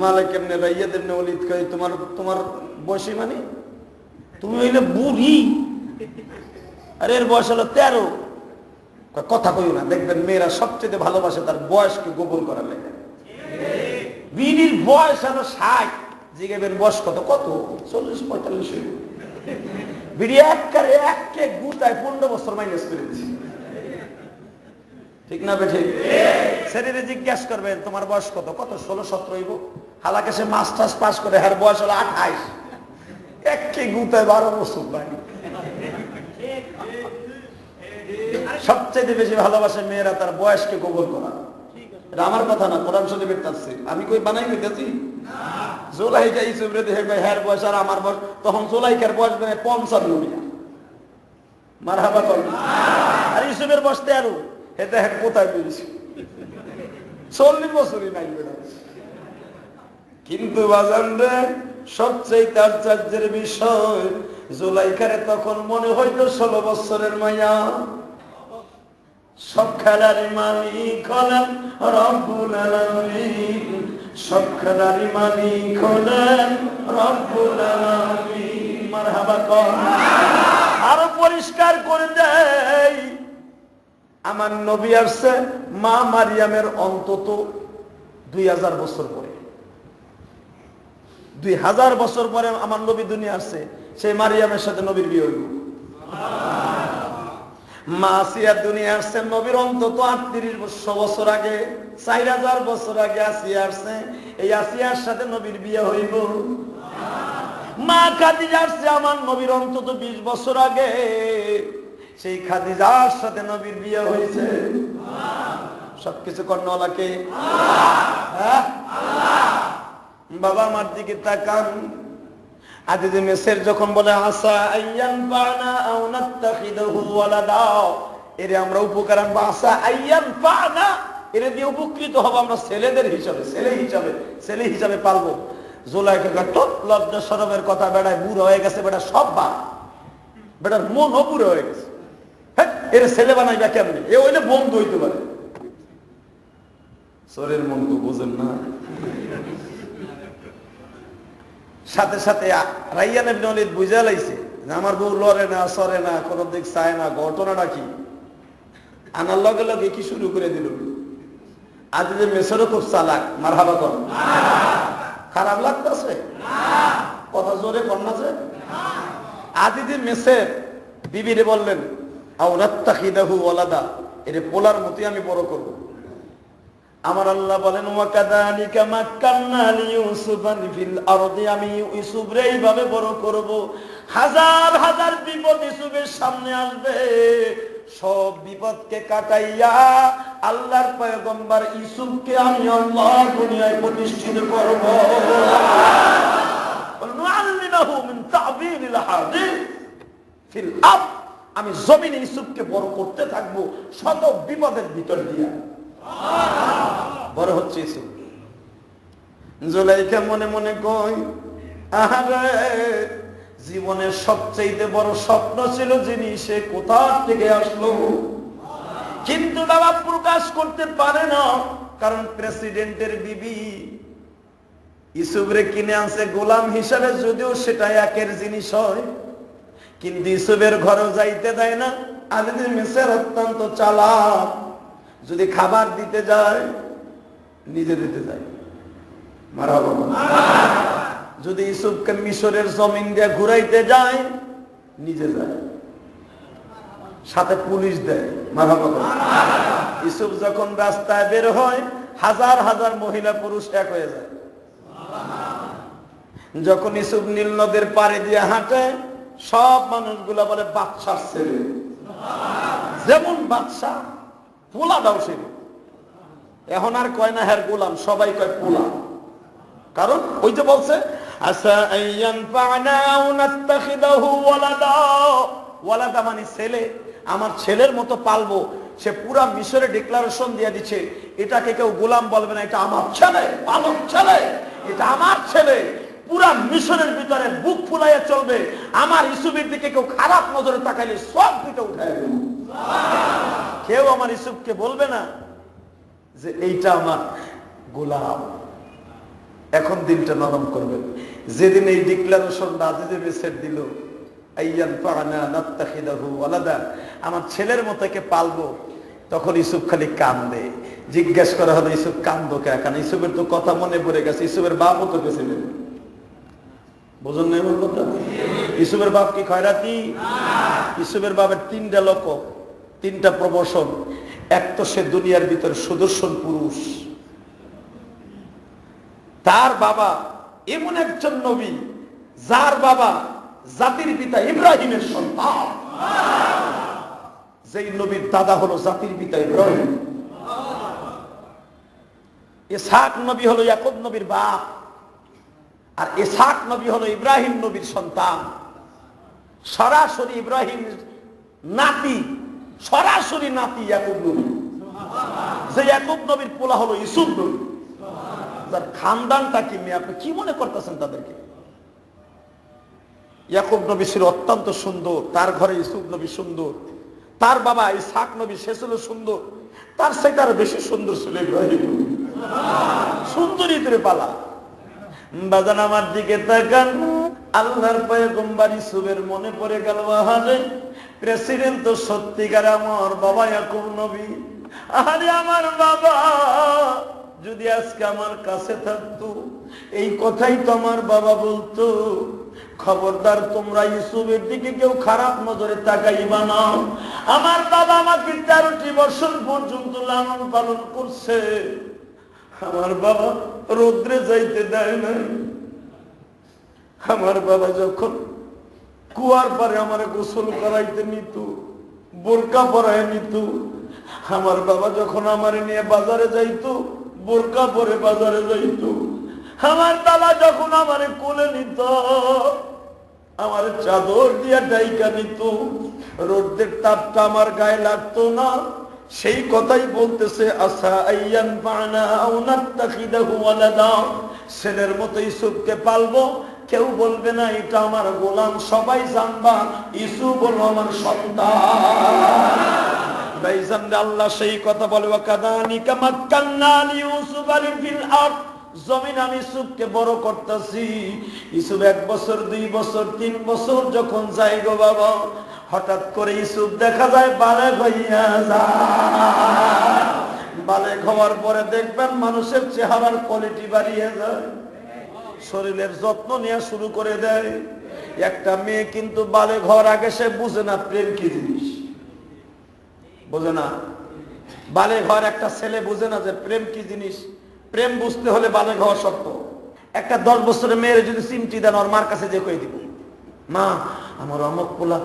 মালিক ইবনে রাইয়াদ ইবনে ওলীদ কয়, তোমার বয়সী মানে, তুমি হইলে বুড়ি, আরে এর বয়স হলো 13। কথা কইও না, দেখবেন মেয়েরা সবচেয়ে ভালোবাসে তার বয়সকে গোপন করার লেগে। বিড়ির বয়স হলো 60, জিজ্ঞেবেন বয়স কত, কত 40-45। বিড়ি একে গুতায় 15 বছর মাইনাস করে দিচ্ছে, ঠিক না বেঠে? শরীরে জিজ্ঞাসা করবেন তোমার বয়স কত, কত 16-17 হইব, হালাকে সে মাস্টার্স পাস করে, হার বয়স হলো 28, একে গুতায় 12 বছর ভাই। সবচেয়ে বেশি ভালোবাসে মেয়েরা তার বয়সকে গোপন করা। এটা আমার কথা না, কোরআন শরীফের তাফসীর, আমি কই বানাই কইতাছি। জুলাইখা ইউসুফরে দেখে কয়, হ্যার বয়স আর আমার বয়স, তখন জুলাইখার বয়স মানে 55। মারহাবা কর। আর ইউসুফের বয়স 13, এটা হ্যাঁ কোথায় পেয়েছি, 40 বছরই নাই বেটা। কিন্তু বাজান রে, সবচেয়ে আশ্চর্যের বিষয়, জুলাইখারে তখন মনে হইতো 16 বছরের মাইয়া। সব খেলার মালিক হলেন রব্বুল আলামিন, সব খেলার মালিক হলেন রব্বুল আলামিন। মারহাবা কর। আরো পরিষ্কার করে দেই, আমার নবী আসছে মা মারিয়ামের অন্তত 2000 বছর পরে, 2000 বছর পরে আমার নবী দুনিয়া আসছে, সেই মারিয়ামের সাথে নবীর বিয়ে হইল। মা আসিয়া দুনিয়া আসছে নবীর অন্তত 38 বছর আগে, 4000 বছর আগে আসিয়া আসছে, এই আসিয়ার সাথে নবীর বিয়ে হইব। মা খাদিজা আসছে আমার নবীর অন্তত 20 বছর আগে, সেই খাদিজার সাথে নবীর বিয়ে হয়েছে। সবকিছু কর্ণওয়ালাকে বাবা আমার দিকে তাকান। আজিজে মিসর যখন বলে, আসা আইয়ান ফানা আও নাত্তাখিদাহু ওয়ালাদা, এরে আমরা উপকার আনবো, আসা আইয়ান ফানা, এরে দিয়ে উপকৃত হব আমরা ছেলেদের হিসাবে, ছেলে হিসাবে পালবো। জুলাইখা কত লজ্জা শরমের কথা, বেড়ায় বুড়ো হয়ে গেছে বেটা, সব বাপ বেটার মন অপুরে হয়ে গেছে, হ্যাঁ এর ছেলে বানাইবা কেমনে, এ হইলে বন্ধ হইতে পারে। চোরের মন তো বোঝেন না। সাথে সাথে রাইয়ান ইবনে ওলীদ বুঝা লাইছে যে আমার বউ লড়ে না, সরে না, কোন দিক চায় না, ঘটনাটা কি। আনার লগে লগে কি শুরু করে দিল, আজ যে মেসরও খুব চালাক, মারহাবা কর। খারাপ লাগতেছে কথা জোরে কন্যাছে। আজ যে মেসের বিবিরে বললেন আওরাত্তাখিদাহু ওয়ালাদা, এর পোলার মতই আমি বড় করব। আমার আল্লাহ বলেন ওয়াকাযালিকা মাক্কান্না লিইউসুফা ফিল আরদি, আমি ইউসুফরে এইভাবে বড় করব। হাজার হাজার বিপদ ইউসুফের সামনে আসবে, সব বিপদকে কাটাইয়া আল্লাহর পয়গম্বর ইউসুফকে আমি আল্লাহ দুনিয়ায় প্রতিষ্ঠিত করব। নুআল্লিমাহু মিন তা'বীরিল হাদিস ফিল আরদ, আমি জমিনে ইউসুফকে বড় করতে থাকবো শত বিপদের ভিতর দিয়া। বড় হচ্ছে ইউসুফ। জুলাইখা মনে মনে কই, আহারে জীবনের সবচেয়ে বড় স্বপ্ন ছিল যিনি, সে কোথা থেকে আসলো। কিন্তু বাবা প্রকাশ করতে পারে না, কারণ প্রেসিডেন্টের বিবি ইউসুফরে কিনে আনছে গোলাম হিসাবে, যদিও সেটা একের জিনিস হয়, কিন্তু ইউসুফের ঘরেও যাইতে দেয় না। আলিদের মিসর অত্যন্ত চালাক, যদি খাবার দিতে যায় নিজে দিতে যায়, মারহাবা। যদি ইউসুফকে মিশরের জমিন দিয়ে ঘুরাইতে যায় নিজে যায়, সাথে পুলিশ দেয়, মারহাবা। ইউসুফ যখন রাস্তায় বের হয় হাজার হাজার মহিলা পুরুষ এক হয়ে যায়। যখন ইউসুফ নীল নদের পাড়ে দিয়ে হাঁটে সব মানুষগুলা বলে বাদশার ছেলে, যেমন বাদশা পোলা দাও সে। এখন আর কয় না হ্যার গোলাম, সবাই কয় পোলা। কারণ ওই যে বলছে আসা আইয়ান ফানা আও নাত্তাখিদাহু ওয়ালাদা, ওয়ালাদা মানে ছেলে, আমার ছেলের মতো পালবো। সে পুরা মিশরে ডিক্লারেশন দিয়ে দিচ্ছে এটাকে কেউ গোলাম বলবে না, এটা আমার ছেলে, পালক ছেলে, এটা আমার ছেলে। পুরা মিশরের ভিতরে বুক ফুলাইয়া চলবে, আমার ইউসুফের দিকে কেউ খারাপ নজরে তাকাইলে সব দুটো উঠায় দেবে। কেউ আমার ইউসুফকে বলবে না যে এইটা আমার গোলাম। এখন দিনটা নরম করবে, যেদিন এই ডিক্লারেশনটা আজিজে মেসেজ দিল আইয়ান ফানা নাত্তাখিদাহু ওয়ালাদা, আমার ছেলের মতো কে পালবো, তখন ইউসুফ খালি কান্দে। জিজ্ঞেস করা হলো ইউসুফ কান্দো কে? কারণ ইউসুফের তো কথা মনে পড়ে গেছে, ইউসুফের বাপও তো গেছিলেন, বুঝুন না এমন কথা। ইউসুফের বাপ কি খয়রাতি? ইউসুফের বাপের তিনটা লোক, তিনটা প্রমোশন। এক তো সে দুনিয়ার ভিতরে সুদর্শন পুরুষ, তার বাবা এমন একজন নবী যার বাবা জাতির পিতা ইব্রাহিমের সন্তান, যেই নবীর দাদা হলো জাতির পিতা ইব্রাহিম। ইসহাক নবী হলো ইয়াকুব নবীর বাপ, আর ইসহাক নবী হলো ইব্রাহিম নবীর সন্তান। সরাসরি ইব্রাহিম নাতি, সরাসরি নাতি ইয়াকুব নবী। যে ইয়াকুব নবীর পোলা হলো ইউসুফ নবী, যার খানদানটা কি নিয়ে আপনি কি মনে করতেছেন তাদেরকে? ইয়াকুব নবী ছিল অত্যন্ত সুন্দর, তার ঘরে ইউসুফ নবী সুন্দর। তার বাবা ইসহাক নবী, সে ছিল সুন্দর, তার থেকে আরো বেশি সুন্দর ছিল ইব্রাহিম নবী। সুন্দরী করে পালা। বাজান আমার দিকে তাকান, আল্লাহর পয়গম্বর ইউসুফের মনে পড়ে গেল, আরে প্রেসিডেন্ট তো সত্যিকার আমার বাবা ইয়াকুব নবী। আরে আমার বাবা যদি আজকে আমার কাছে থাকতো, এই কথাই তো আমার বাবা বলতো, খবরদার তোমরা ইউসুফের দিকে কেউ খারাপ নজরে তাকাইবা না। আমার বাবা আমাকে 13টি বছর পর্যন্ত লালন পালন করছে, আমার বাবা রৌদ্রে যাইতে দেয় নাই। আমার বাবা যখন কুয়ার পারে আমার গোসল করাইতে নিত, বোরকা পরায় নিত। আমার বাবা যখন আমার নিয়ে বাজারে যাইতো, বোরকা পরে বাজারে যাইতো। আমার বাবা যখন আমার কোলে নিত, আমার চাদর দিয়া ডাইকা নিত, রোদের তাপটা আমার গায়ে লাগতো না। সেই কথাই বলতেছে আসা আইয়ান ফানা আও নাত্তাখিদাহু ওয়ালাদা, ছেলের মতো ইউসুফকে পালবো, কেউ বলবে না এটা আমার গোলাম, সবাই জানবা ইউসুফ হলো আমার সন্তান। ভাইজান আল্লাহ সেই কথা বলে, ওয়াকাদানিকা মাক্কান্না লিইউসুফ ফিল আরদ, জমিন আমি ইউসুফকে বড় করতেছি। ইউসুফ 1 বছর 2 বছর 3 বছর যখন যায় গো বাবা, হঠাৎ করে ইউসুফ দেখা যায় বালেগ হইয়া যায়। বালেগ হওয়ার পরে দেখবেন মানুষের চেহারার কোয়ালিটি বাড়িয়ে যায়, শরীরের যত্ন নেওয়া শুরু করে দেয়। একটা মেয়ে কিন্তু বালেগ হওয়ার আগে সে বুঝে না প্রেম কি জিনিস, বোঝে না। বালেগ হওয়ার একটা ছেলে বুঝে না যে প্রেম কি জিনিস। প্রেম বুঝতে হলে বালেগ হওয়া শর্ত। একটা 10 বছরের মেয়ের যদি চিমটি দেন, ওর মার কাছে যে কই দিব, মা আমার অমক পোলা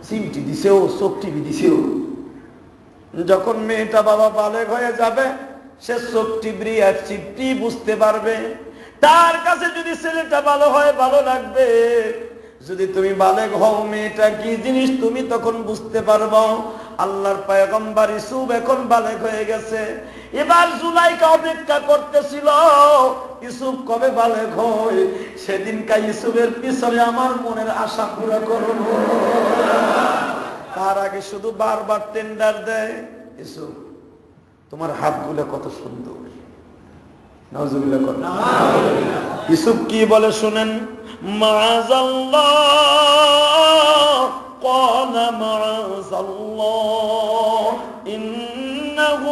চিমটি দিছে, ও চোখ টিভি দিছে। যখন মেয়েটা বাবা বালেগ হয়ে যাবে, সে চোখ টিভি আর চিমটি বুঝতে পারবে। তার কাছে যদি ছেলেটা ভালো হয় ভালো লাগবে, যদি তুমি বালেগ হও মেয়েটা কি জিনিস তুমি তখন বুঝতে পারবো। আল্লাহর পয়গম্বর ইউসুফ এখন বালেগ হয়ে গেছে। এবার জুলাইকা অপেক্ষা করতেছিল ইউসুফ কবে বালেগ হয়, সেদিনকা ইউসুফের পিছনে আমার মনের আশা পুরো করব। তার আগে শুধু বারবার টেন্ডার দেয়, ইউসুফ তোমার হাতগুলো কত সুন্দর। নাউজুবিল্লাহ কর। ইউসুফ কি বলে শুনেন, মাআযাল্লাহ ক্বালা মাআযাল্লাহ ইন্নাহু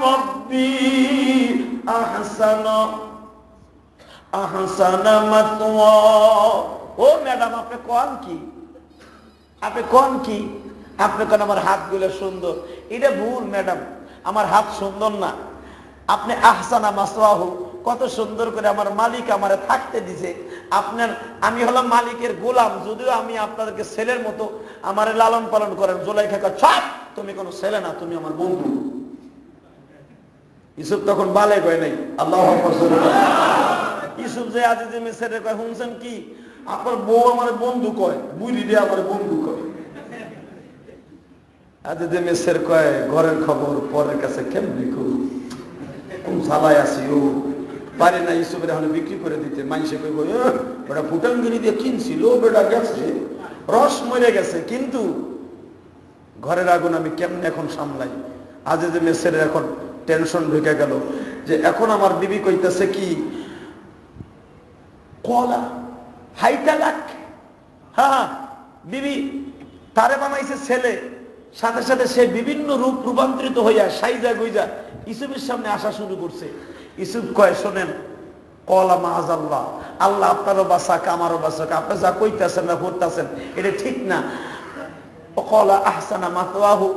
রাব্বী আহসানা মাতওয়া। ও ম্যাডাম আপনি কোন কি, আপনি কোন কি, আপনি কোন আমার হাতগুলো সুন্দর। এটা ভুল ম্যাডাম, আমার হাত সুন্দর না। আপনি আহসানা মাসওয়াহু, কত সুন্দর করে আমার মালিক আমারে থাকতে দিছে। আপনার আমি হলাম মালিকের গোলাম, যদিও আমি আপনাদেরকে ছেলের মতো আমারে লালন পালন করেন। জুলাইখা কয় ছাপ, তুমি কোনো ছেলে না, তুমি আমার বন্ধু। ইউসুফ তখন বালেগ হয় নাই। আল্লাহু আকবার। ইউসুফ যে আজিজে মিসরে কয়, শুনছেন কি আপনার বউ আমার বন্ধু কয়, বুড়ি দিয়ে আমার বন্ধু কয়। আজিজে মিসর কয় ঘরের খবর পরের কাছে কেমনি করি, কোন সালায় আছি ও পারে না ইউসুফের এখন বিক্রি করে দিতে। মানুষে কইব বেটা ফুটানগিরি দিয়ে কিনছিল, বেটা গেছে রস মরে গেছে, কিন্তু ঘরের আগুন আমি কেমনে এখন সামলাই। আজিজে মিসরের এখন টেনশন ঢুকে গেল যে এখন আমার বিবি কইতেছে কি, কলা হাইটা লাখ। হ্যাঁ বিবি তারে বানাইছে ছেলে, সাথে সাথে সে বিভিন্ন রূপ রূপান্তরিত হইয়া সাইজা গুইজা ইউসুফের সামনে আসা শুরু করছে। ইউসুফ কয় শোনেন, কলা মাআযাল্লাহ, আল্লাহ আপনারও বাঁচাক আমারও বাঁচাক, আপনি যা কইতেছেন না করতেছেন এটা ঠিক না। কলা আহসানা মাতওয়াহু,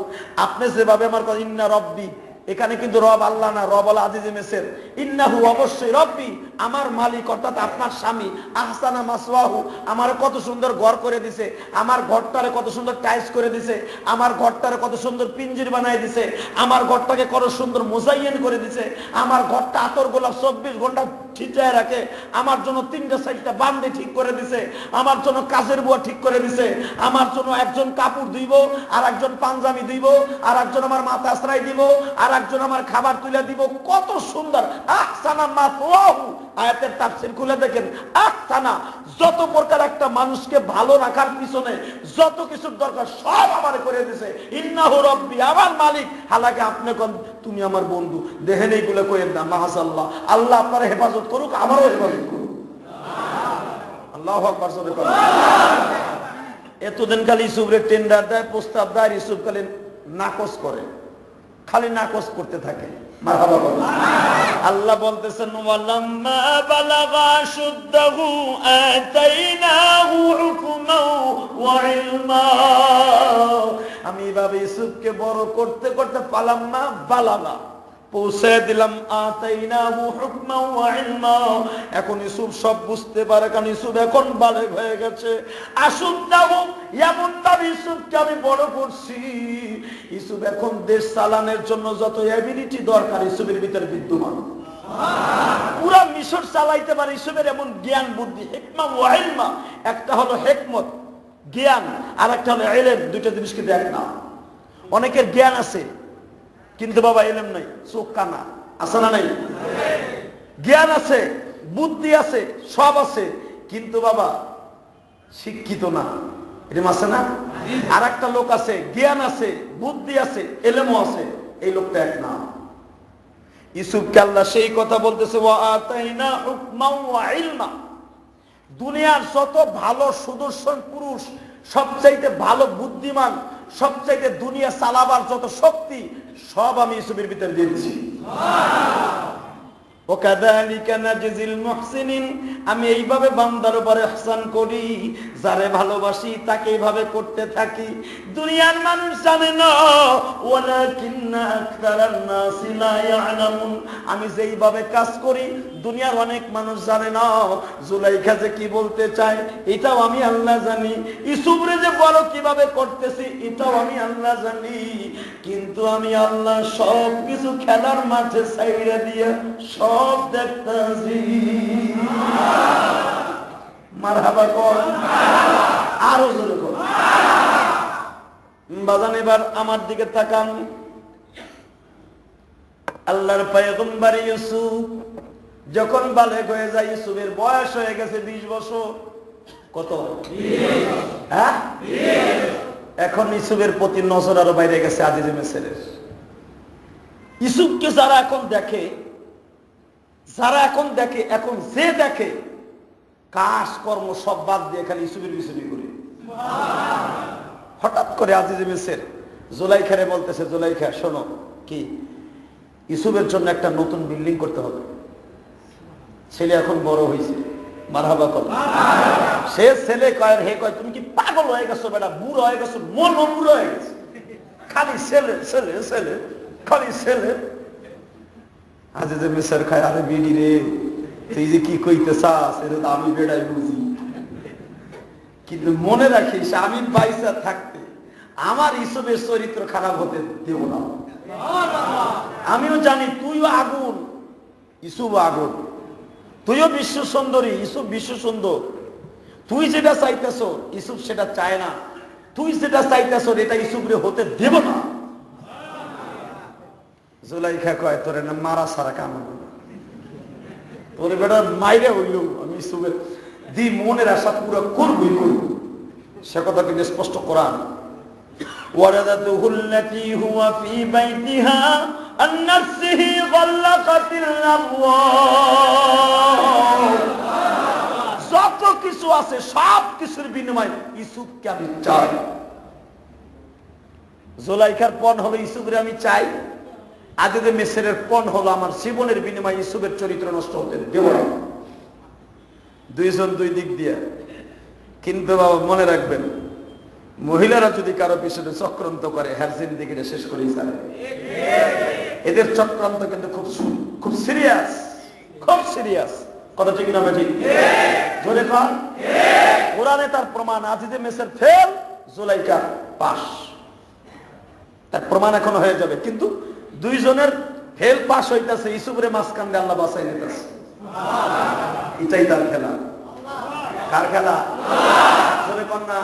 আপনি যেভাবে আমার কথা ইন্না রব্বি, এখানে কিন্তু রব আল্লাহ না, রব হলো আজিজে মিসর। ইন্নাহু অবশ্যই রব্বি, আমার মালিক অর্থাৎ আপনার স্বামী। আহসানা মাসওয়াহু, আমার কত সুন্দর ঘর করে দিছে, আমার ঘরটারে কত সুন্দর টাইলস করে দিছে, আমার ঘরটারে কত সুন্দর পিঞ্জির বানায় দিছে, আমার ঘরটাকে কত সুন্দর মোজাইয়েন করে দিছে, আমার ঘরটা আতর গোলাপ 24 ঘন্টা ঠিকায় রাখে, আমার জন্য 3টা 4টা বান্দি ঠিক করে দিছে, আমার জন্য কাজের বুয়া ঠিক করে দিছে, আমার জন্য একজন কাপড় ধুইব, আর একজন পাঞ্জাবি ধুইব, আর একজন আমার মাথা আশ্রয় দিব, আর একজন আমার খাবার তুলে দিব। কত সুন্দর। আহসানা মাতওয়াহু, আয়াতের তাফসীর খুলে দেখেন। আহসানা, যত প্রকার একটা মানুষকে ভালো রাখার পিছনে যত কিছুর দরকার সব আমারে করে দিয়েছে। ইন্নাহু রাব্বি, আমার মালিক। হালাকে আপনি কোন তুমি আমার বন্ধু, দেখেন এইগুলো কইেন না। মাশাআল্লাহ, আল্লাহ আপনার হেফাজত করুক, আমারও হেফাজত করুক। আল্লাহু আকবার। এতদিন খালি ইউসুফের টেন্ডার দেয়, প্রস্তাব দেয়, ইউসুফ খালি নাকচ করে, খালি নাকচ করতে থাকে। মারহাবা বলেন। আল্লাহ বলতেছেন ওয়ালাম্মা বালাগা শুদ্দাহু আতাইনাহু হুকমান ওয়া ইলমা। আমি এভাবে ইউসুফকে বড় করতে করতে পালাম্মা বালাগা পৌঁছে দিলাম, আতাইনাহু হুকমান ওয়া ইলমা। এখন ইউসুফ সব বুঝতে পারে, কারণ ইউসুফ এখন বালেগ হয়ে গেছে। আশুদ্দাহু, এমন ভাবে ইউসুফকে আমি বড় করছি, ইউসুফ এখন দেশ চালানোর জন্য যত এবিলিটি দরকার ইউসুফের ভিতরে বিদ্যমান। পুরা মিশর চালাইতে পারে ইউসুফের এমন জ্ঞান বুদ্ধি। হিকমা ওয়া ইলমা, একটা হলো হিকমত জ্ঞান, আর একটা হলো ইলম। দুইটা জিনিস কিন্তু এক না। অনেকের জ্ঞান আছে কিন্তু বাবা ইলম নাই, চোখ কানা আছে না নাই? জ্ঞান আছে, বুদ্ধি আছে, সব আছে, কিন্তু বাবা শিক্ষিত না, এরকম আছে না? আর একটা লোক আছে, জ্ঞান আছে, বুদ্ধি আছে, এলেমও আছে, এই লোকটা এক না। ইউসুফকে আল্লাহ সেই কথা বলতেছে, ওয়া আতাইনা হুকমান ওয়া ইলমা। দুনিয়ার যত ভালো সুদর্শন পুরুষ, সবচাইতে ভালো বুদ্ধিমান, সবচাইতে দুনিয়া চালাবার যত শক্তি, সব আমি ইউসুফের ভিতরে দিয়েছি। ওয়াকাযালিকা নাজজিল মুহসিনিন, আমি এইভাবে বান্দার উপরে ইহসান করি, যারে ভালোবাসি তাকে এইভাবে করতে থাকি। দুনিয়ার মানুষ জানে না, ওয়ালাকিন্না আকতারান নাসি লা ইয়ালামুন, আমি যেইভাবে কাজ করি দুনিয়ার অনেক মানুষ জানে না। জুলাইখা যে কি বলতে চায় এটাও আমি আল্লাহ জানি, ইউসুফরে যে বড় কিভাবে করতেছি এটাও আমি আল্লাহ জানি, কিন্তু আমি আল্লাহ সব কিছু খেলার মাঠে ছাইড়া দিয়ে সব দেখতেছি। মারহাবা কর, আরো জোরে কর। বাজান এবার আমার দিকে তাকান। আল্লাহর পয়গম্বর ইউসুফ যখন বালেগ হয়ে যায়, ইউসুফের বয়স হয়ে গেছে 20 বছর। কত? হ্যাঁ, এখন ইউসুফের প্রতি নজর আরো বাইরে গেছে আজিজে মিসরের। ইউসুফকে যারা এখন দেখে, এখন যে দেখে কাজ কর্ম সব বাদ দিয়ে খালি ইউসুফের পিছনে ঘুরে। হঠাৎ করে আজিজে মিসর জুলাইখারে বলতেছে, জুলাইখা শোনো, কি ইউসুফের জন্য একটা নতুন বিল্ডিং করতে হবে। ছেলে এখন বড় হয়েছে, মারহাবা কর। সে ছেলে কয়, হে কয় তুমি কি পাগল হয়ে গেছো বেটা, বুড়ো হয়ে গেছো, মন বুড়ো হয়ে গেছে, খালি ছেলে ছেলে ছেলে, খালি ছেলে। আজিজে মিসর খায়, আরে বিডি রে, তুই যে কি কইতে চাস এটা তো আমি বেড়াই বুঝি, কিন্তু মনে রাখিস আমি বাইসা থাকতে আমার ইউসুফের চরিত্র খারাপ হতে দেব না। আমিও জানি তুইও আগুন, ইউসুফ আগুন, তুইও বিশ্ব সুন্দরী, ইউসুফ বিশ্ব সুন্দর। তুই যেটা চাইতেছ ইউসুফ সেটা চায় না, তুই যেটা চাইতেছ এটা ইউসুফরে হতে দেব না। জুলাইখা কয়, তোরে না মারা সারা কাম, তোরে বেটা মাইরে হইল আমি ইউসুফের দি মনের আশা পুরো করবই করব। সে কথা কিন্তু স্পষ্ট কোরআন। ওয়ারাদাতুহু আল্লাতী হুয়া ফী বাইতিহা আন নাফসিহি গাল্লাকাতিল আবওয়াব। যত কিছু আছে সব কিছুর বিনিময়ে ইউসুফকে আমি চাই। জুলাইখার পণ হলো ইউসুফরে আমি চাই, আজিজে মিসরের পণ হলো আমার জীবনের বিনিময়ে ইউসুফের চরিত্র নষ্ট হতে দেব না। দুইজন দুই দিক দিয়ে। কিন্তু বাবা মনে রাখবেন, মহিলারা যদি কারো পিছনে চক্রান্ত করে হ্যার জিন্দেগিটা শেষ করেই ছাড়ে। এদের চক্রান্ত কিন্তু খুব সিরিয়াস, খুব সিরিয়াস। কথা ঠিক না ঠিক? জোরে কর। কোরআনে তার প্রমাণ। আজিজে মিসর ফেল, জুলাইখা পাস, তার প্রমাণ এখনো হয়ে যাবে। কিন্তু দুইজনের ফেল পাস হইতেছে, ইউসুফরে মাঝখান দিয়ে আল্লাহ বাঁচাই নিতেছে। এটাই তার খেলা। কার খেলা? জোরে কর না।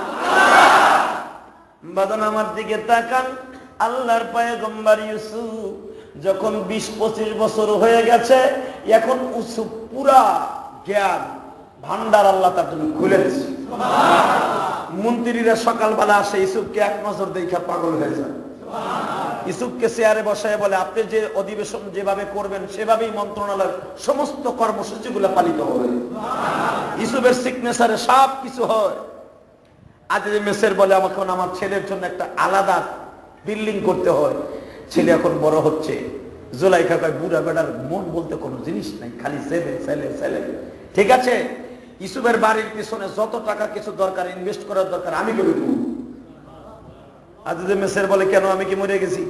বাদান আমার দিকে তাকান। আল্লাহর পয়গম্বর ইউসুফ যখন 20-25 বছর হয়ে গেছে, এখন ইউসুফ পুরা জ্ঞান ভান্ডার আল্লাহ তার জন্য খুলে দিচ্ছে। মন্ত্রীরা সকালবেলা আসে, ইউসুফকে এক নজর দেখা পাগল হয়ে যায়। ইউসুফকে চেয়ারে বসায় বলে, আপনি যে অধিবেশন যেভাবে করবেন সেভাবেই মন্ত্রণালয়ের সমস্ত কর্মসূচিগুলো পালিত হবে। ইউসুফের সিগনেচারে সব কিছু হয়। আজিজে মিসর বলে, আমাকে আমার ছেলের জন্য একটা আলাদা বিল্ডিং করতে হয়। ছেলে এখন বড় হচ্ছে। জুলাইখা কয়, বুড়া বেটার মন বলতে কোনো জিনিস নাই, খালি ছেলে ছেলে ছেলে। ঠিক আছে, ইউসুফের বাড়ির পিছনে যত টাকা কিছু দরকার, ইনভেস্ট করার দরকার আমি করে দেব। আজিজে মিসর বলে, কেন, আমি কি মরে গেছি?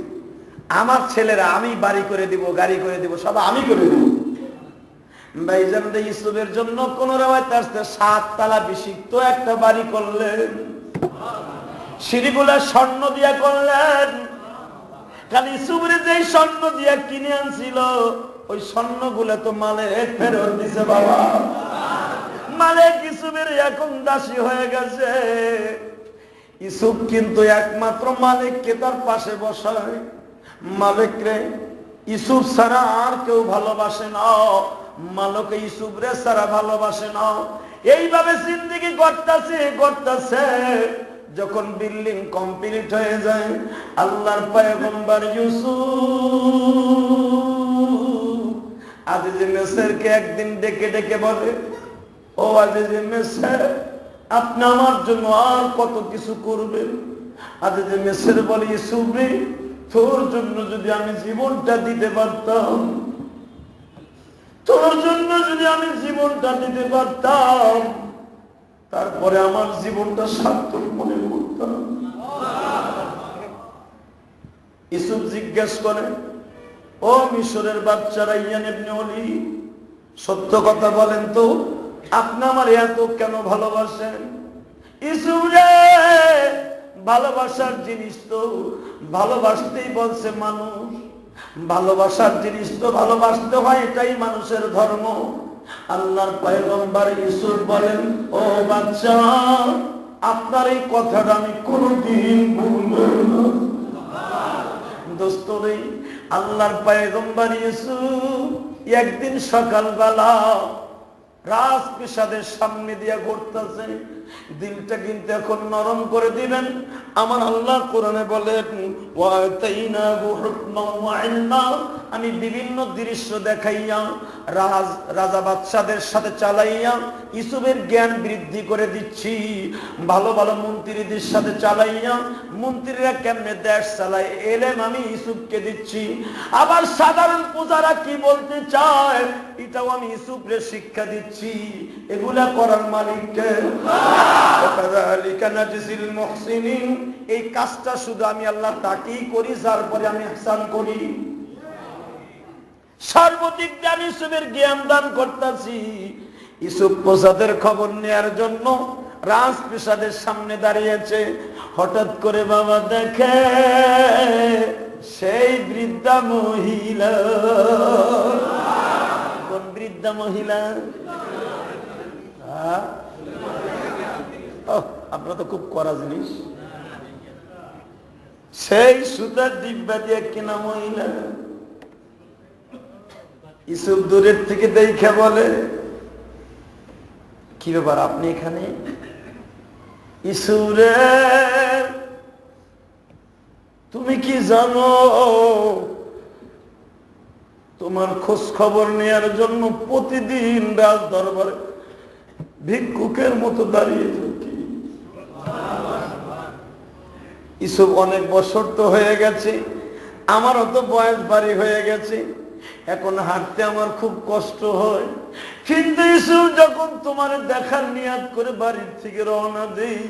আমার ছেলেরা আমি বাড়ি করে দিব, গাড়ি করে দিব, সব আমি করে দেব। ভাইজান ইউসুফের জন্য কোন রেওয়ায়েত আসছে 7 তলা বিশিষ্ট একটা বাড়ি করলেন, সিঁড়িগুলা স্বর্ণ দিয়া করলেন। কারণ ইউসুফরে যে স্বর্ণ দিয়া কিনে আনছিল ওই স্বর্ণগুলা তো মালিক ফেরত দিছে। বাবা, মালিক ইউসুফের এখন দাসী হয়ে গেছে। ইউসুফ কিন্তু একমাত্র মালিককে তার পাশে বসায়। মালিক রে ইউসুফ ছাড়া আর কেউ ভালোবাসে না, মালিক ইউসুফ রে ছাড়া ভালোবাসে না। এইভাবে জিন্দেগি গড়তাছে। যখন বিল্ডিং কমপ্লিট হয়ে যায়, আল্লাহর পয়গম্বর ইউসুফ আজিজে মিসরকে একদিন ডেকে ডেকে বলে, ও আজিজে মিসর, আপনি আমার জন্য আর কত কিছু করবেন? আজিজে মিসর বলে, ইউসুফ রে, তোর জন্য যদি আমি জীবনটা দিতে পারতাম, তোর জন্য যদি আমি জীবনটা দিতে পারতাম, তারপরে আমার জীবনটা সার্থক মনে করতাম। ইউসুফ জিজ্ঞেস করে, ও মিশরের বাচ্চারা, ইয়ান ইবনে ওলি, সত্য কথা বলেন তো, আপনি আমার এত কেন ভালোবাসেন? ইউসুফ রে, ভালোবাসার জিনিস তো ভালোবাসতেই বলছে মানুষ, ভালোবাসার জিনিস তো ভালোবাসতে হয়, এটাই মানুষের ধর্ম। আল্লাহর পয়গম্বর ইউসুফ বলেন, ও বাচ্চা, আপনার এই কথাটা আমি কোনদিন ভুলব না। দোস্ত রে, আল্লাহর পয়গম্বর ইউসুফ একদিন সকালবেলা রাজপ্রাসাদের সামনে দিয়া ঘুরতেছে। দিলটা কিন্তু এখন নরম করে দিবেন। আমার আল্লাহ কোরআনে বলেন, ওয়াতাইনাহু হুকমান ওয়া ইলমা, আমি বিভিন্ন দৃশ্য দেখাইয়া রাজা বাদশাদের সাথে চালাইয়া ইউসুফের জ্ঞান বৃদ্ধি করে দিচ্ছি। ভালো ভালো মন্ত্রীদের সাথে চালাইয়া মন্ত্রীরা কেমনে দেশ চালায়, এলেম আমি ইউসুফকে দিচ্ছি। আবার সাধারণ প্রজারা কি বলতে চায়, এটাও আমি ইউসুফকে শিক্ষা দিচ্ছি। এগুলা করার মালিককে। এই কাজটা শুধু আমি আল্লাহ তাকেই করি, যার পরে আমি ইহসান করি। সর্বদিক দিয়ে আমি ইউসুফের জ্ঞান দান করতেছি। ইউসুফ প্রসাদের খবর নেয়ার জন্য রাজপ্রাসাদের সামনে দাঁড়িয়েছে। হঠাৎ করে বাবা দেখে সেই বৃদ্ধা মহিলা। কোন বৃদ্ধা মহিলা? আপনারা তো খুব কড়া জিনিস। সেই সুতার ডিব্বা দিয়ে কেনা মহিলা। ইউসুফ দূরের থেকে দেখে বলে, কি ব্যাপার, আপনি এখানে? ইউসুফ রে, তুমি কি জানো, তোমার খোঁজ খবর নেয়ার জন্য প্রতিদিন রাজ দরবারে ভিক্ষুকের মতো দাঁড়িয়ে থাকি। ইউসুফ অনেক বছর তো হয়ে গেছে, আমারও তো বয়স বাড়ি হয়ে গেছে, এখন হাঁটতে আমার খুব কষ্ট হয়। কিন্তু ইউসুফ, যখন তোমার দেখার নিয়াত করে বাড়ির থেকে রওনা দেই,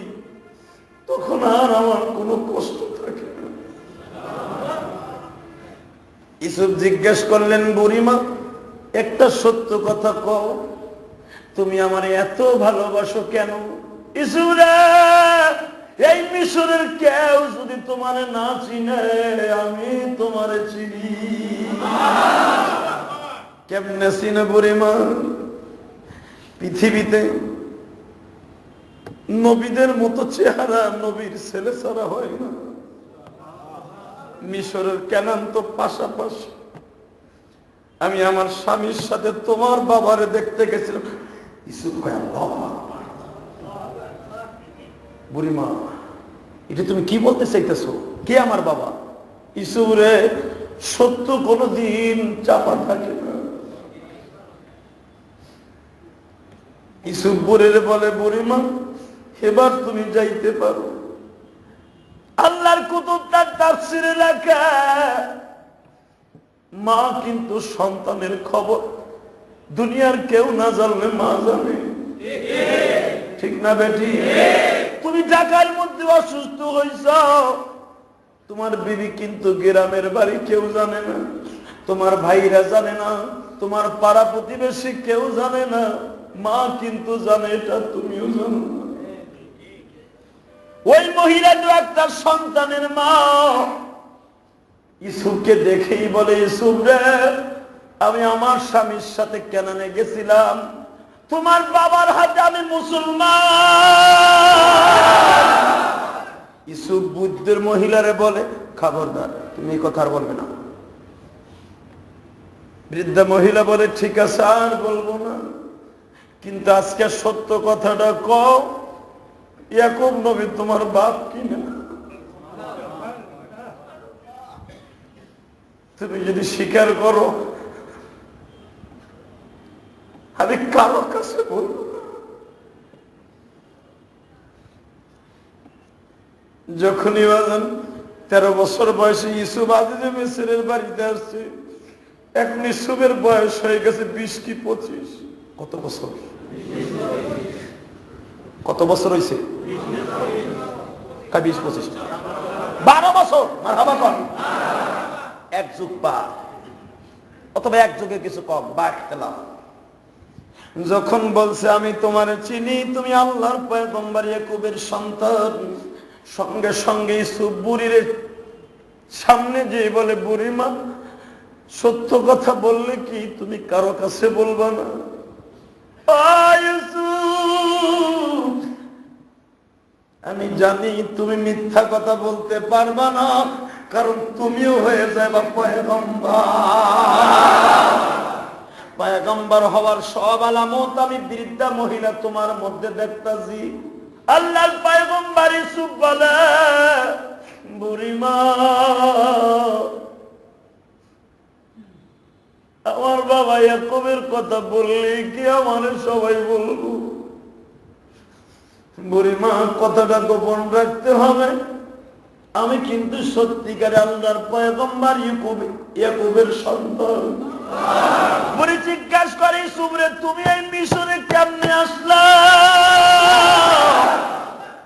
তখন আর আমার কোনো কষ্ট থাকে না। ইউসুফ জিজ্ঞেস করলেন, বুড়িমা, একটা সত্য কথা কও, তুমি আমার এত ভালোবাসো কেন? ইউসুফ রে, এই মিশরের কেউ যদি তোমার না চিনে, আমি তোমারে চিনি। কেমনে চিনে বুড়িমা? পৃথিবীতে নবীদের মতো চেহারা নবীর ছেলে ছাড়া হয় না। মিশরের কেনান তো পাশাপাশি। আমি আমার স্বামীর সাথে তোমার বাবারে দেখতে গেছিলাম। ইউসুফ কয়, আল্লাহ। বুড়িমা, এটা তুমি কি বলতে চাইতেছো? কে আমার বাবা? ইউসুফ রে, সত্য কোনদিন চাপা থাকে না। ইউসুফ বুড়িরে বলে, বুড়িমা, এবার তুমি যাইতে পারো। আল্লাহর কুতুব তার তাফসীরে লেখা, মা কিন্তু সন্তানের খবর দুনিয়ার কেউ না জানলে মা জানে। ঠিক না বেটি? তুমি ঢাকার মধ্যে অসুস্থ হইছ, তোমার বিবি কিন্তু গ্রামের বাড়ি কেউ জানে না, তোমার ভাইরা জানে না, তোমার পাড়া প্রতিবেশী কেউ জানে না, মা কিন্তু জানে, এটা তুমিও জানো না। ওই মহিলা তো একটা সন্তানের মা। ইউসুফকে দেখেই বলে, ইউসুফ রে, আমি আমার স্বামীর সাথে কেনানে গেছিলাম, তোমার বাবার হাতে আমি মুসলমান। ইউসুফ বুদ্ধের মহিলারে বলে, খবরদার, তুমি এই কথা আর বলবে না। বৃদ্ধা মহিলা বলে, ঠিক আছে, আর বলবো না, কিন্তু আজকে সত্য কথাটা কও, ইয়াকুব নবী তোমার বাপ কিনা? তুমি যদি স্বীকার করো, আমি কারো কাছে বলবো না। যখনই 13 বছর বয়সে ইউসুফ আজিজে মিসরের বাড়িতে আসছে, এখন ইউসুফের বয়স হয়ে গেছে 20 কি 25। কত বছর? কত বছর হয়েছে? 20-25, 12 বছর। মারহাবা কর। এক যুগ পার, অথবা এক যুগে কিছু কম বা ইখতিলাফ। যখন বলছে আমি তোমার চিনি, তুমি আল্লাহর পয়গম্বর ইয়াকুবের সন্তান, সঙ্গে সঙ্গে ইউসুফ বুড়ির সামনে যে বলে, বুড়িমা সত্য কথা বললে কি তুমি কারো কাছে বলবা না? ইউসুফ, আমি জানি তুমি মিথ্যা কথা বলতে পারবা না, কারণ তুমিও হয়ে যাবে পয়গম্বর। পয়গম্বর হওয়ার সব আলামত আমি বৃদ্ধা মহিলা তোমার মধ্যে দেখতাছি। আল্লাহর পয়গম্বর ইউসুফ বলে, বুড়িমা আমার বাবা ইয়াকুবের কথা বললে কি আমার সবাই বলবো? বুড়িমা কথাটা গোপন রাখতে হবে, আমি কিন্তু সত্যিকারে আল্লাহর পয়গম্বর ইয়াকুবের সন্তান। বুড়ি জিজ্ঞাসা করে, ইউসুফরে তুমি এই মিশরে কেমনে আসলা?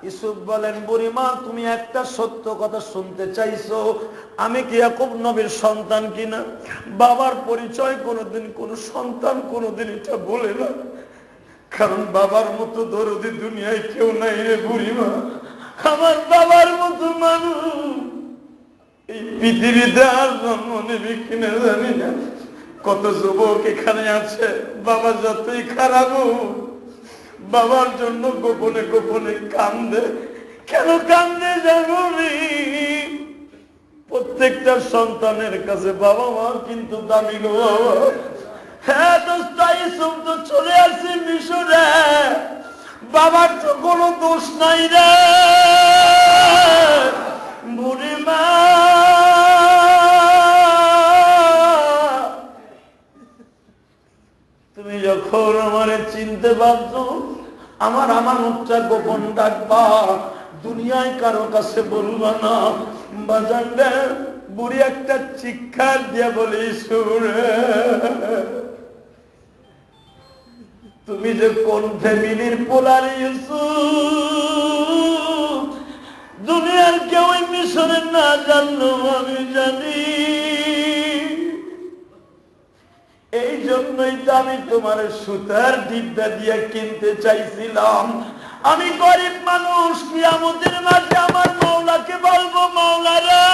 ইউসুফ বলেন, বুড়িমা তুমি একটা সত্য কথা শুনতে চাইছো, আমি কি ইয়াকুব নবীর সন্তান কিনা? বাবার পরিচয় কোনোদিন কোন সন্তান কোনোদিন এটা বলে না, কারণ বাবার মতো দরদি দুনিয়ায় কেউ নাই রে বুড়িমা। আমার বাবার মতো মানুষ এই পৃথিবীতে আর জন্ম নেবে কিনা জানি না। কত যুবক এখানে আছে, বাবা যতই খারাপ বাবার জন্য গোপনে গোপনে কান্দে। কেন কান্দে জানো? প্রত্যেকটা সন্তানের কাছে বাবা মা কিন্তু দামি গো বাবা। হ্যাঁ দোস্ত, ইউসুফ তো চলে আসছে মিশরে, বাবার তো কোনো দোষ নাই রে বুড়িমা। তুমি যখন আমারে চিনতে পারছো, আমার মুখটা গোপন রাখবা, দুনিয়ায় কারো কাছে বলবা না। বাজানরে বুড়ি একটা চিৎকার দিয়া বলি, সুরে তুমি যে কোন ফ্যামিলির পোলার ইউসুফ, দুনিয়ার কেউ মিশরে না জানলো আমি জানি। এই জন্যই তো আমি তোমার সুতার ডিব্বা দিয়ে কিনতে চাইছিলাম। আমি গরিব মানুষ, কিয়ামতের মাঝে আমার মাওলাকে বলবো, মাওলা রে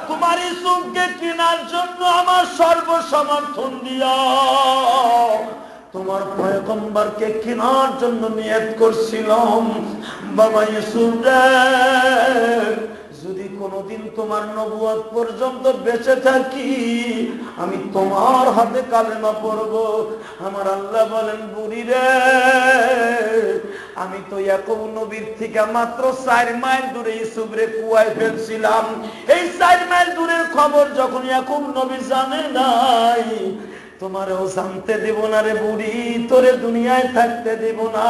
তোমার ইউসুফকে কেনার জন্য আমার সর্বসমর্থন দিয়া তোমার পয়গম্বরকে কেনার জন্য নিয়ত করছিলাম। বাবা ইউসুফ রে, যদি কোনোদিন তোমার নবুয়ত পর্যন্ত বেঁচে থাকি, আমি তোমার হাতে কালেমা পড়ব। আমার আল্লাহ বলেন, বুড়ি রে আমি তো ইয়াকুব নবীর থেকে মাত্র 4 মাইল দূরে ইউসুফ রে কুয়ায় ফেলছিলাম। এই 4 মাইল দূরের খবর যখন ইয়াকুব নবী জানে নাই, তোমারও জানতে দেব না রে বুড়ি, তোরে দুনিয়ায় থাকতে দেব না।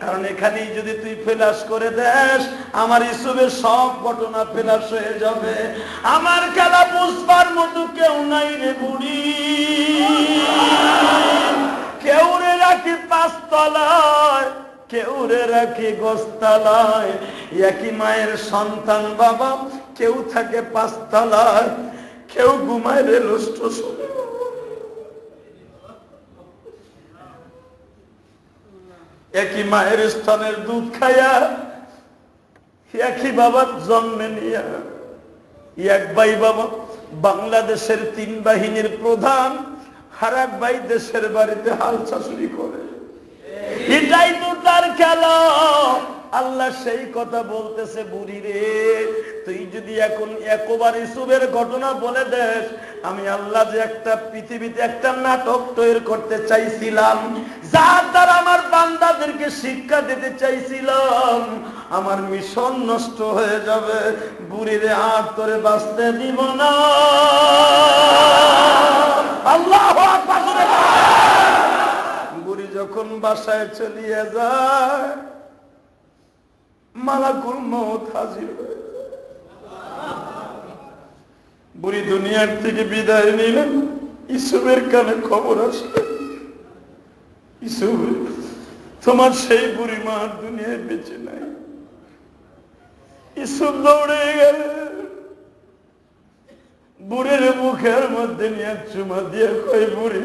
কারণ এখানেই যদি তুই ফেলাস করে দেস, আমার ইউসুফের সব ঘটনা ফেলাস হয়ে যাবে। আমার খেলা বুঝবার মতো কেউ নাই রে বুড়ি। কেউ রে রাখি 5 তলায়, কেউ রে রাখি গোস্তালায়। একই মায়ের সন্তান বাবা, কেউ থাকে 5 তলায়, কেউ ঘুমায় রেল স্টেশনে। একই মায়ের স্তনের দুধ খাইয়া, একই বাবার জন্মে নিয়া, এক ভাই বাবা বাংলাদেশের 3 বাহিনীর প্রধান, আর এক ভাই দেশের বাড়িতে হাল চাষুরি করে। এটাই তো তার খেলা। আল্লাহ সেই কথা বলতেছে, বুড়ি রে তুই যদি এখন একবার ইউসুফের ঘটনা বলে দেস, আমি আল্লাহ যে একটা পৃথিবীতে একটা নাটক তৈরি করতে চাইছিলাম, যার দ্বারা আমার বান্দাদেরকে শিক্ষা দিতে চাইছিলাম, আমার মিশন নষ্ট হয়ে যাবে। বুড়িরে আর তোরে বাঁচতে দিব না। আল্লাহু আকবার। বুড়ি যখন বাসায় চলিয়ে যায়, মালাকুল মউত হাজির হয়ে যায়। বুড়ি দুনিয়ার থেকে বিদায় নিলেন, ইসুফের কানে খবর আসবে, ইসুফ তোমার সেই বুড়ি মা দুনিয়ায় বেঁচে নাই। ইসুফ দৌড়ে গেল, বুড়ির মুখের মধ্যে নিয়ে চুমা দিয়ে কই, বুড়ি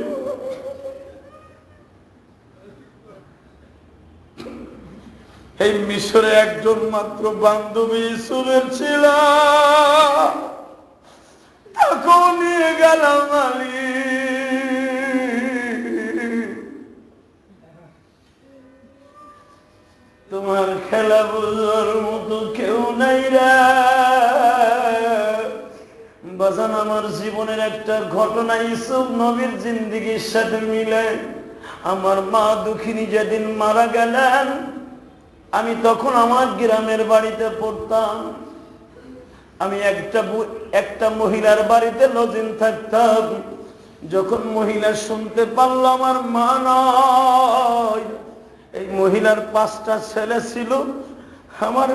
এই মিশরে একজন মাত্র বান্ধবী ইসুফের ছিল, তাকেও নিয়ে গেলাম আলী। তোমার খেলা বুঝার মতো কেউ নাই রে বাজান। আমার জীবনের একটা ঘটনা ইউসুফ নবীর জিন্দেগির সাথে মিলে। আমার মা দুঃখিনী যেদিন মারা গেলেন, আমি তখন আমার গ্রামের বাড়িতে পড়তাম। আমি একটা মহিলার বাড়িতে লজিং থাকতাম। যখন মহিলা শুনতে পারলো আমার মা নয়, এই মহিলার 5টা ছেলে ছিল, আমার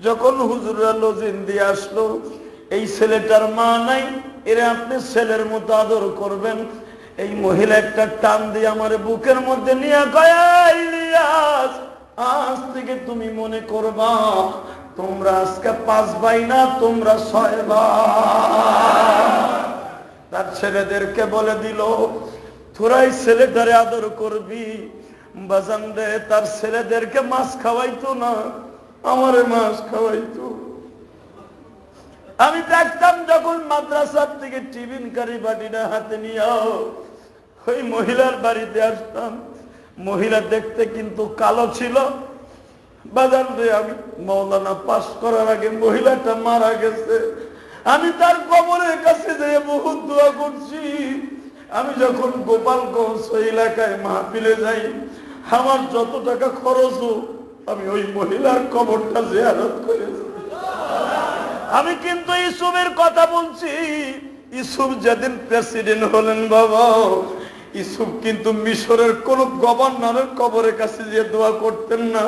যখন হুজুররা লজিং দিয়ে আসলো, এই ছেলেটার মা নাই, এরা আপনি ছেলের মতো আদর করবেন। এই মহিলা একটা টান দিয়ে আমার বুকের মধ্যে নিয়ে কয়, ইলিয়াস, আজ থেকে তুমি মনে করবা তোমরা আজকে 5 ভাই না, তোমরা 6 ভাই। তার ছেলেদেরকে বলে দিল, তোরাই ছেলেটারে আদর করবি। বাজান রে, তার ছেলেদেরকে মাছ খাওয়াইতো না, আমারে মাছ খাওয়াইতো। আমি দেখতাম যখন মাদ্রাসার থেকে টিফিন কারি বাটিটা হাতে নিয়ে ওই মহিলার বাড়িতে আসতাম। মহিলা দেখতে কিন্তু কালো ছিল। বাজান রে, আমি মাওলানা পাস করার আগে মহিলাটা মারা গেছে। আমি তার কবরের কাছে যেয়ে বহুত দোয়া করছি। আমি যখন গোপালগঞ্জ এলাকায় মাহফিলে যাই, আমার যত টাকা খরচ হোক আমি ওই মহিলার কবরটা জিয়ারত করেছি। আমি কিন্তু ইউসুফের কথা বলছি। ইউসুফ যেদিন প্রেসিডেন্ট হলেন বাবা, ইউসুফ কিন্তু মিশরের কোন গভর্নরের কবরের কাছে গিয়ে দোয়া করতেন না।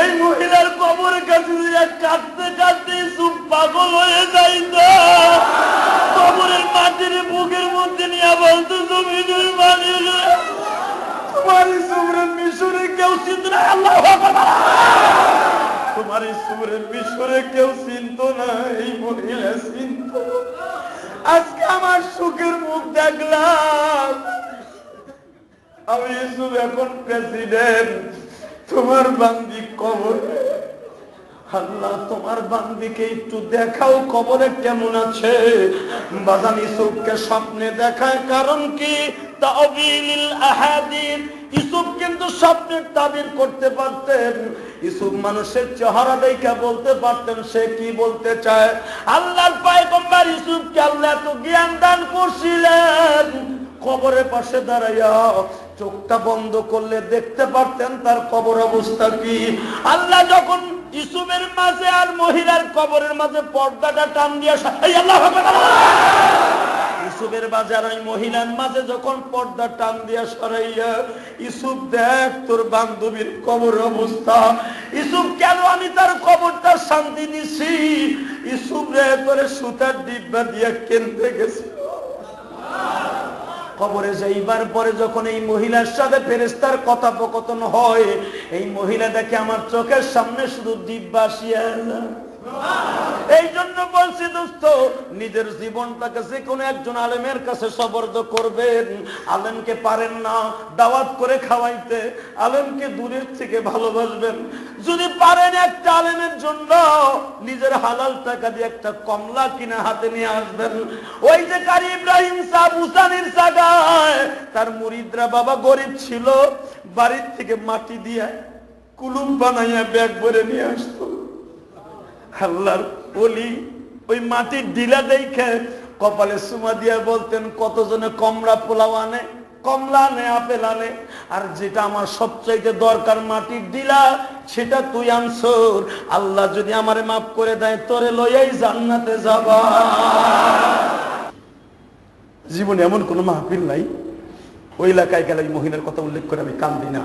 এই মহিলার কবরের কাছে গিয়ে কাঁদতে কাঁদতে ইউসুফ পাগল হয়ে যাইত। কবরের মাটির বুকের মধ্যে নিয়ে বলতো, জমিনের মালিক, তোমার ইউসুফের মিশরে কেউ চিনত না। আল্লাহু আকবার। তোমার ইউসুফের মিশরে কেউ চিনত না, এই মহিলা চিনত। আজকে আমার সুখের মুখ দেখলাম। আমি ইউসুফ এখন প্রেসিডেন্ট, তোমার বান্দি কবরে। আল্লাহ, তোমার বান্দিকে একটু দেখাও কবরে কেমন আছে। বাজান ইউসুফকে স্বপ্নে দেখায়, কারণ কি? তাওবিলিল আহাদিস। ইউসুফ কিন্তু স্বপ্নের তাবির করতে পারতেন। ইউসুফ মানুষের চেহারা দেখে বলতে পারতেন সে কি বলতে চায়। আল্লাহর পয়গম্বর ইউসুফকে আল্লাহ তো জ্ঞান দান করছিলেন। কবরের পাশে দাঁড়াইয়া চোখটা বন্ধ করলে দেখতে পারতেন তার কবর অবস্থা কি। আল্লাহ যখন ইউসুফের মাঝে আর মহিলার কবরের মাঝে পর্দাটা টান দিয়ে, ইউসুফের মাঝে আর ওই মহিলার মাঝে যখন পর্দা টান দিয়া সরাইয়া, ইউসুফ দেখ তোর বান্ধবীর কবর অবস্থা। ইউসুফ কেন আমি তার কবরটা শান্তি দিছি। ইউসুফ রে তোরে সুতার ডিব্বা দিয়ে কেনতে গেছি। কবরে যাইবার পরে যখন এই মহিলার সাথে ফেরেশতার কথোপকথন হয়, এই মহিলা দেখে আমার চোখের সামনে শুধু ডিব্বা আসিয়া। এই জন্য বলছি দোস্ত, নিজের জীবনটাকে যে কোনো একজন আলেমের কাছে সবর্দ করবেন। আলেমকে পারেন না দাওয়াত করে খাওয়াইতে, আলেমকে দূরের থেকে ভালোবাসবেন। যদি পারেন একটা আলেমের জন্য নিজের হালাল টাকা দিয়ে একটা কমলা কিনা হাতে নিয়ে আসবেন। ওই যে কারি ইব্রাহিম সাহেব উসানির জায়গায় তার মুরিদরা বাবা গরিব ছিল, বাড়ির থেকে মাটি দিয়ে কুলুম বানাইয়া ব্যাগ ভরে নিয়ে আসতো। আল্লাহর ওলি ওই মাটির ডিলা দেখে কপালে চুমা দিয়ে বলতেন কতজনে কমলা পোলাও আনে, কমলা আনে, আপেল আনে, আর যেটা আমার সবচাইতে দরকার মাটির ডিলা সেটা তুই আনছর। আল্লাহ যদি আমারে মাফ করে দেয় তোরে লইয়াই জান্নাতে যাবা। জীবনে এমন কোন মাহফিল নাই ওই এলাকায় গেলে এই মহিলার কথা উল্লেখ করে আমি কান্দি না।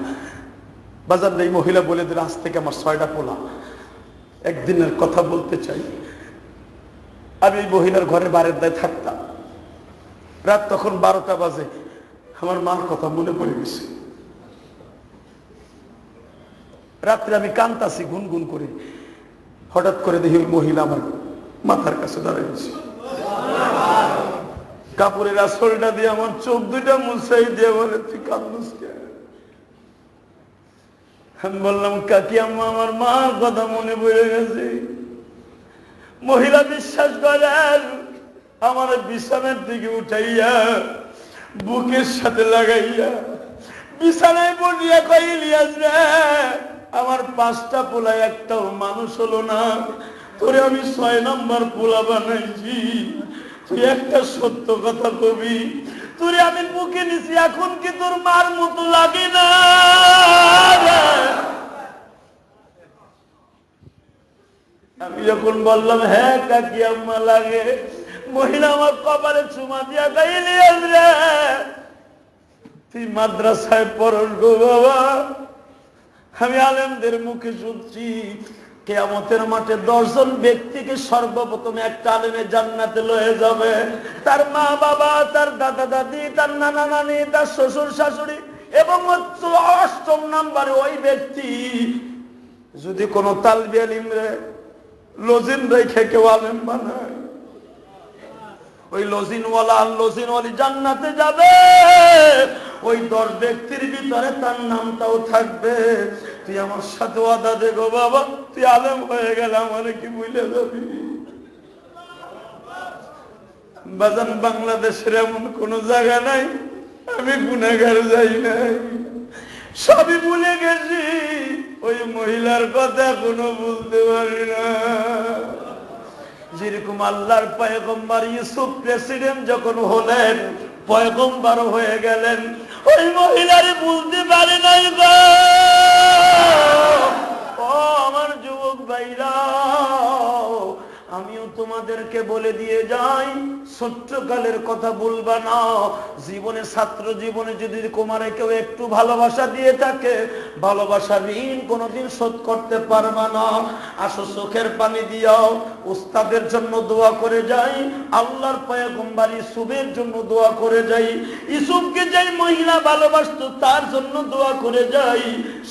বাজার এই মহিলা বলে দিল আজ থেকে আমার 6টা পোলা। একদিনের কথা বলতে চাই, আমি এই মহিলার ঘরে বারের দায় থাকতাম। রাত তখন 12টা বাজে। আমার মার কথা মনে পড়ে গেছে। রাত্রে আমি কান্তাছি গুনগুন করে। হঠাৎ করে দেখি ওই মহিলা আমার মাথার কাছে দাঁড়িয়েছে, কাপড়ের আসলটা দিয়ে আমার চোখ দুইটা মুছাই দিয়ে বলে তুই কান্দুস কেন? আমি বললাম কাকি আম্মা আমার মার কথা মনে পড়ে গেছে। মহিলা বিশ্বাস করেন আমার বিছানার দিকে উঠাইয়া বুকের সাথে লাগাইয়া বিছানায় বলিয়া কই ইলিয়াস রে আমার 5টা পোলা একটাও মানুষ হলো না, তোরে আমি 6 নাম্বার পোলা বানাইছি, তুই একটা সত্য কথা কবি, তোরে আমি বুকে নিছি, এখন কি তোর মার মতো লাগে না? আমি যখন বললাম হ্যাঁ কাকি আম্মা লাগে, মহিলা আমার কপালে চুমা দিয়া গাইলি রে তুই মাদ্রাসায় পড়স গো বাবা। আমি আলেমদের মুখে শুনছি কিয়ামতের মাঠে 10 জন ব্যক্তিকে সর্বপ্রথম একটা আলেমে জান্নাতে লয়ে যাবে। তার মা বাবা, তার দাদা দাদি, তার নানা নানি, তার শ্বশুর শাশুড়ি, এবং 8ম নাম্বারে ওই ব্যক্তি যদি কোনো তালবি আলিম রে লজিন রেখে কেউ আলেম বানায়, ওই লজিনওয়ালা আর লজিনওয়ালি জান্নাতে যাবে। ওই 10 ব্যক্তির ভিতরে তার নামটাও থাকবে। তুই আমার সাথে ওয়াদা দে গো বাবা, তুই আলেম হয়ে গেলে আমার কি ভুলে যাবি? বাজান বাংলাদেশের এমন কোন জায়গা নাই আমি গুনাহগার যাই নাই, সবই ভুলে গেছি। ওই মহিলার কথা কোনো বলতে পারি না। যেরকম আল্লাহর পয়গম্বর ইউসুফ প্রেসিডেন্ট যখন হলেন, পয়গম্বর হয়ে গেলেন, ওই মহিলারে বলতে পারে নাই গো। ও আমার যুবক ভাইরা, আমিও তোমাদেরকে বলে দিয়ে যাই, ছোট্টকালের কথা বলবা না। জীবনে, ছাত্র জীবনে যদি তোমারে কেউ একটু ভালোবাসা দিয়ে থাকে, ভালোবাসা ঋণ কোনোদিন শোধ করতে পারবা না। আসো চোখের পানি দিয়াও উস্তাদের জন্য দোয়া করে যাই, আল্লাহর পয়গম্বর ইউসুফের জন্য দোয়া করে যাই, ইউসুফকে যেই মহিলা ভালোবাসতো তার জন্য দোয়া করে যাই,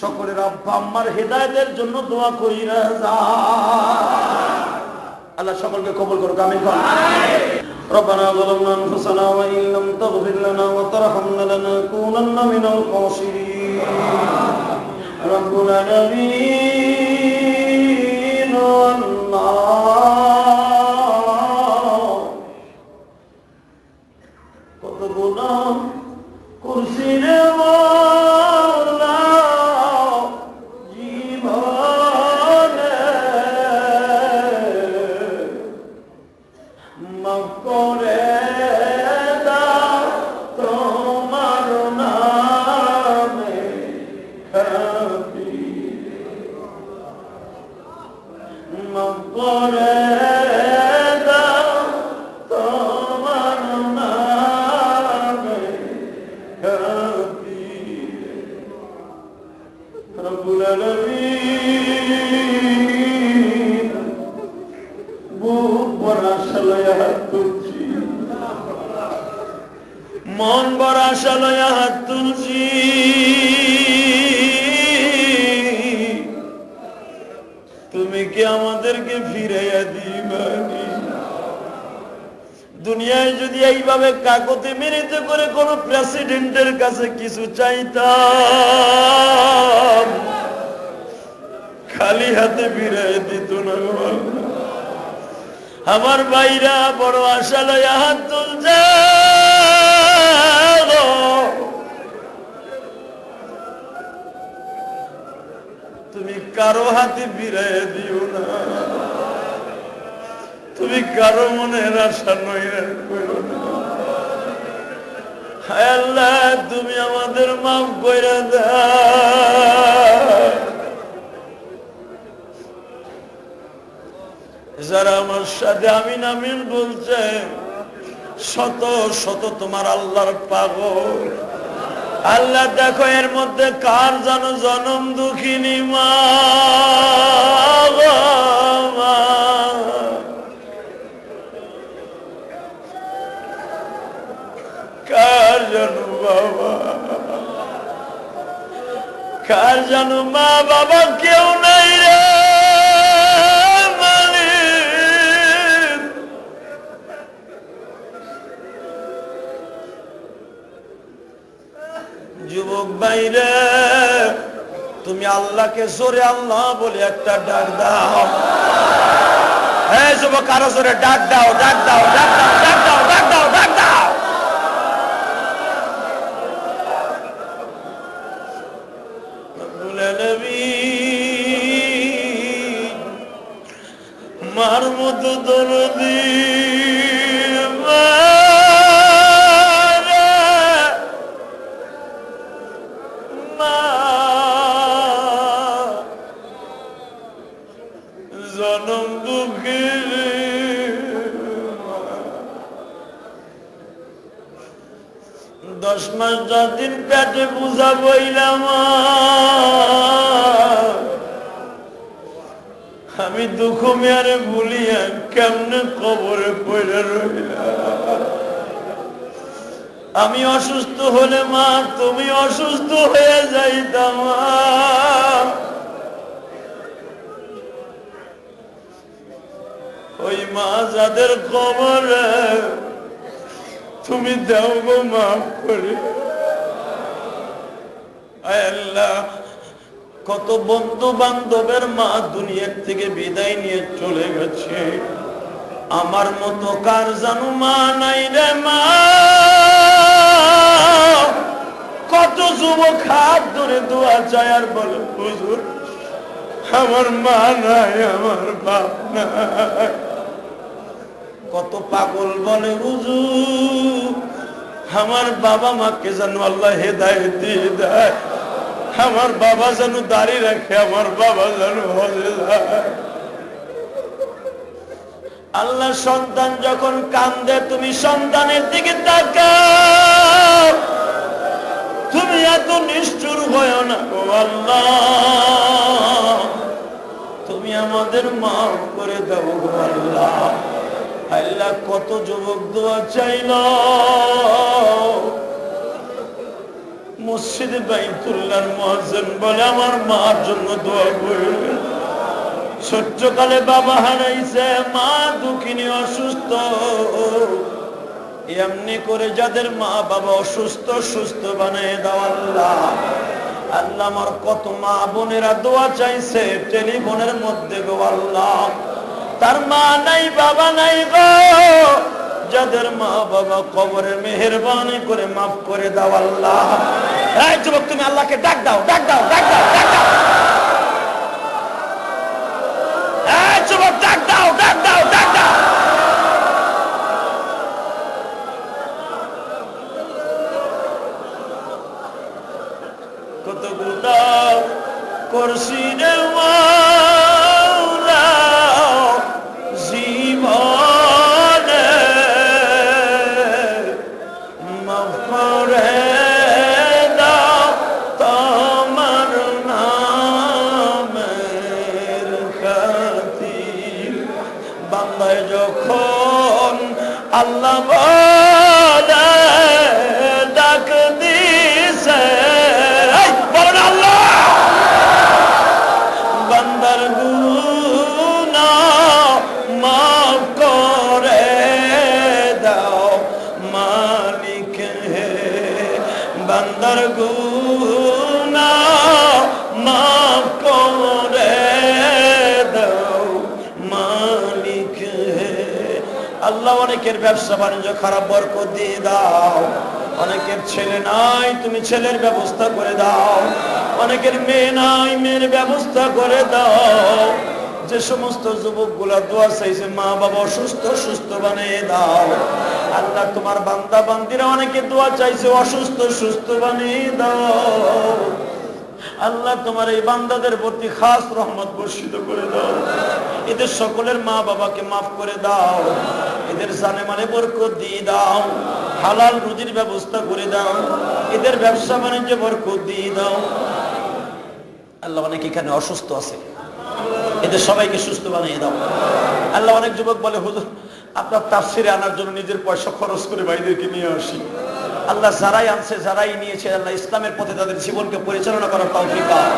সকলের আব্বা আম্মার হেদায়েতের জন্য দোয়া কইরা যায়। আল্লাহ সকলকে কবুল করুক, আমিন। ربنا ظلمنا انفسنا وان لم تغفر لنا وترحمنا لنكونن من الخاسرين. رب العالمين الله কত গুনাহ করছি রে মাওলা জীবনে, মাফ করে দাও তোমার নামে খাবি, মাফ করে দাও তোমার নামে খাবি। রব্বুল আলামিন বুক ভরা সালয়া হাত তুলছি, মন ভরা সালয়া হাত তুলছি, তুমি কি আমাদেরকে ফিরাইয়া দিবানি? দুনিয়ায় যদি এইভাবে কাগজে মেরিতে করে কোন প্রেসিডেন্টের কাছে কিছু চাইতাম, খালি হাতে ফিরাই দিত না। আমার ভাইরা বড় আশা লইয়া হাত তুলছে, তুমি কারো হাতে ফিরাই দিও না। তুমি কারো মনের আশা নইরা করো না। হায় আল্লাহ, তুমি আমাদের মাফ কইরা দাও। যারা আমার সাথে আমিন আমিন বলছে, শত শত তোমার আল্লাহর পাগল। আল্লাহ দেখো এর মধ্যে কার যেন জনম দুঃখিনী মা, কার জানো বাবা, কার জানো মা বাবা কেউ নাই রে মালিক। যুবক ভাইরে, তুমি আল্লাহকে জোরে আল্লাহ বলে একটা ডাক দাও। হ্যাঁ যুবক, আরো জোরে ডাক দাও, ডাক দাও, ডাক দাও, ডাক দাও, ডাক দাও, ডাক দাও। মার মতো দরদি জনম দুঃখী 10 মাস 10 দিন পেটে পূজা বইলাম, আমি দুঃখ মেয়ারে ভুলিয়া কেমনে কবরে পড়ে রইলাম। আমি অসুস্থ হলে মা তুমি অসুস্থ হয়ে যাইতাম। ওই মা যাদের কবরে তুমি দাও গো মাফ করে। আয় আল্লাহ, কত বন্ধু বান্ধবের মা দুনিয়ার থেকে বিদায় নিয়ে চলে গেছে, আমার মতো কার জানো মা নাই রে মা। কত যুবক হাত ধরে দোয়া চায় আর বলে হুজুর আমার মা নাই, আমার বাপ নাই। কত পাগল বলে হুজুর আমার বাবা মাকে যেন আল্লাহ হেদায়েত দিয়ে দেয়, আমার বাবা যেন দাড়ি রাখে, আমার বাবা যেন হজে যায়। আল্লাহ সন্তান যখন কান্দে তুমি সন্তানের দিকে তাকাও, তুমি এত নিষ্ঠুর হয়ো না ও আল্লাহ, তুমি আমাদের মাফ করে দাও গো আল্লাহ। আল্লাহ কত যুবক দোয়া চাইল মসজিদে বাইতুল্লাহর মুয়াজ্জিন বলে আমার মার জন্য দোয়া করবেন। ছোট্টকালে বাবা হারাইছে, মা দুঃখিনী অসুস্থ, এমনি করে যাদের মা বাবা অসুস্থ সুস্থ বানিয়ে দাও আল্লাহ। আল্লাহ আমার কত মা বোনেরা দোয়া চাইছে টেলিফোনের মধ্যে গো আল্লাহ, তার মা নাই বাবা নাই গো, যাদের মা বাবা কবরে মেহেরবানি করে মাফ করে দাও আল্লাহ। এই যুবক তুমি আল্লাহকে ডাক দাও, ডাক দাও, ডাক দাও, ডাক দাও। এই যুবক ডাক দাও, ডাক দাও, ডাক দাও। কত গুণা করছি রে মাওলা জীবনে, মাফ করে দাও তোমার নামের খাতির। বান্দায় যখন আল্লাহ বলে ডাক দিছে, বলেন আল্লাহ, বান্দার গুনাহ মাফ করে দাও মালিক হে, বান্দার গুনাহ মাফ করে দাও মালিক হে। আল্লাহ অনেকের ব্যবসা বাণিজ্য খারাপ, বরকত দিয়ে দাও। অনেকের ছেলে নাই, তুমি ছেলের ব্যবস্থা করে দাও। অনেকের মেয়ে নাই, মেয়ের ব্যবস্থা করে দাও। যে সমস্ত যুবকগুলা দোয়া চাইছে মা বাবা অসুস্থ সুস্থ বানিয়ে দাও। আল্লাহ তোমার বান্দা বান্দিরা অনেকে দোয়া চাইছে অসুস্থ সুস্থ বানিয়ে দাও। আল্লাহ তোমার এই বান্দাদের প্রতি খাস রহমত বর্ষিত করে দাও। এদের সকলের মা বাবাকে মাফ করে দাও। এদের জানে মানে বরকত দিয়ে দাও। হালাল রুজির ব্যবস্থা করে দাও। এদের ব্যবসা বাণিজ্যে বরকত দিয়ে দাও। আল্লাহ অনেক এখানে অসুস্থ আছে, এদের সবাইকে সুস্থ বানিয়ে দাও। আল্লাহ অনেক যুবক বলে হুজুর আপনার তাফসিরে আনার জন্য নিজের পয়সা খরচ করে ভাইদেরকে নিয়ে আসি। আল্লাহ যারাই আনছে যারাই নিয়েছে আল্লাহ ইসলামের পথে তাদের জীবনকে পরিচালনা করার তৌফিক দাও।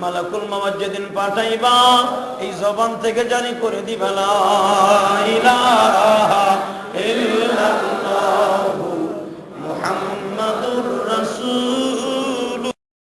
মালাকুল মাওত যেদিন পাঠাইবা এই জবান থেকে জানি করে দিবা লা ইলাহা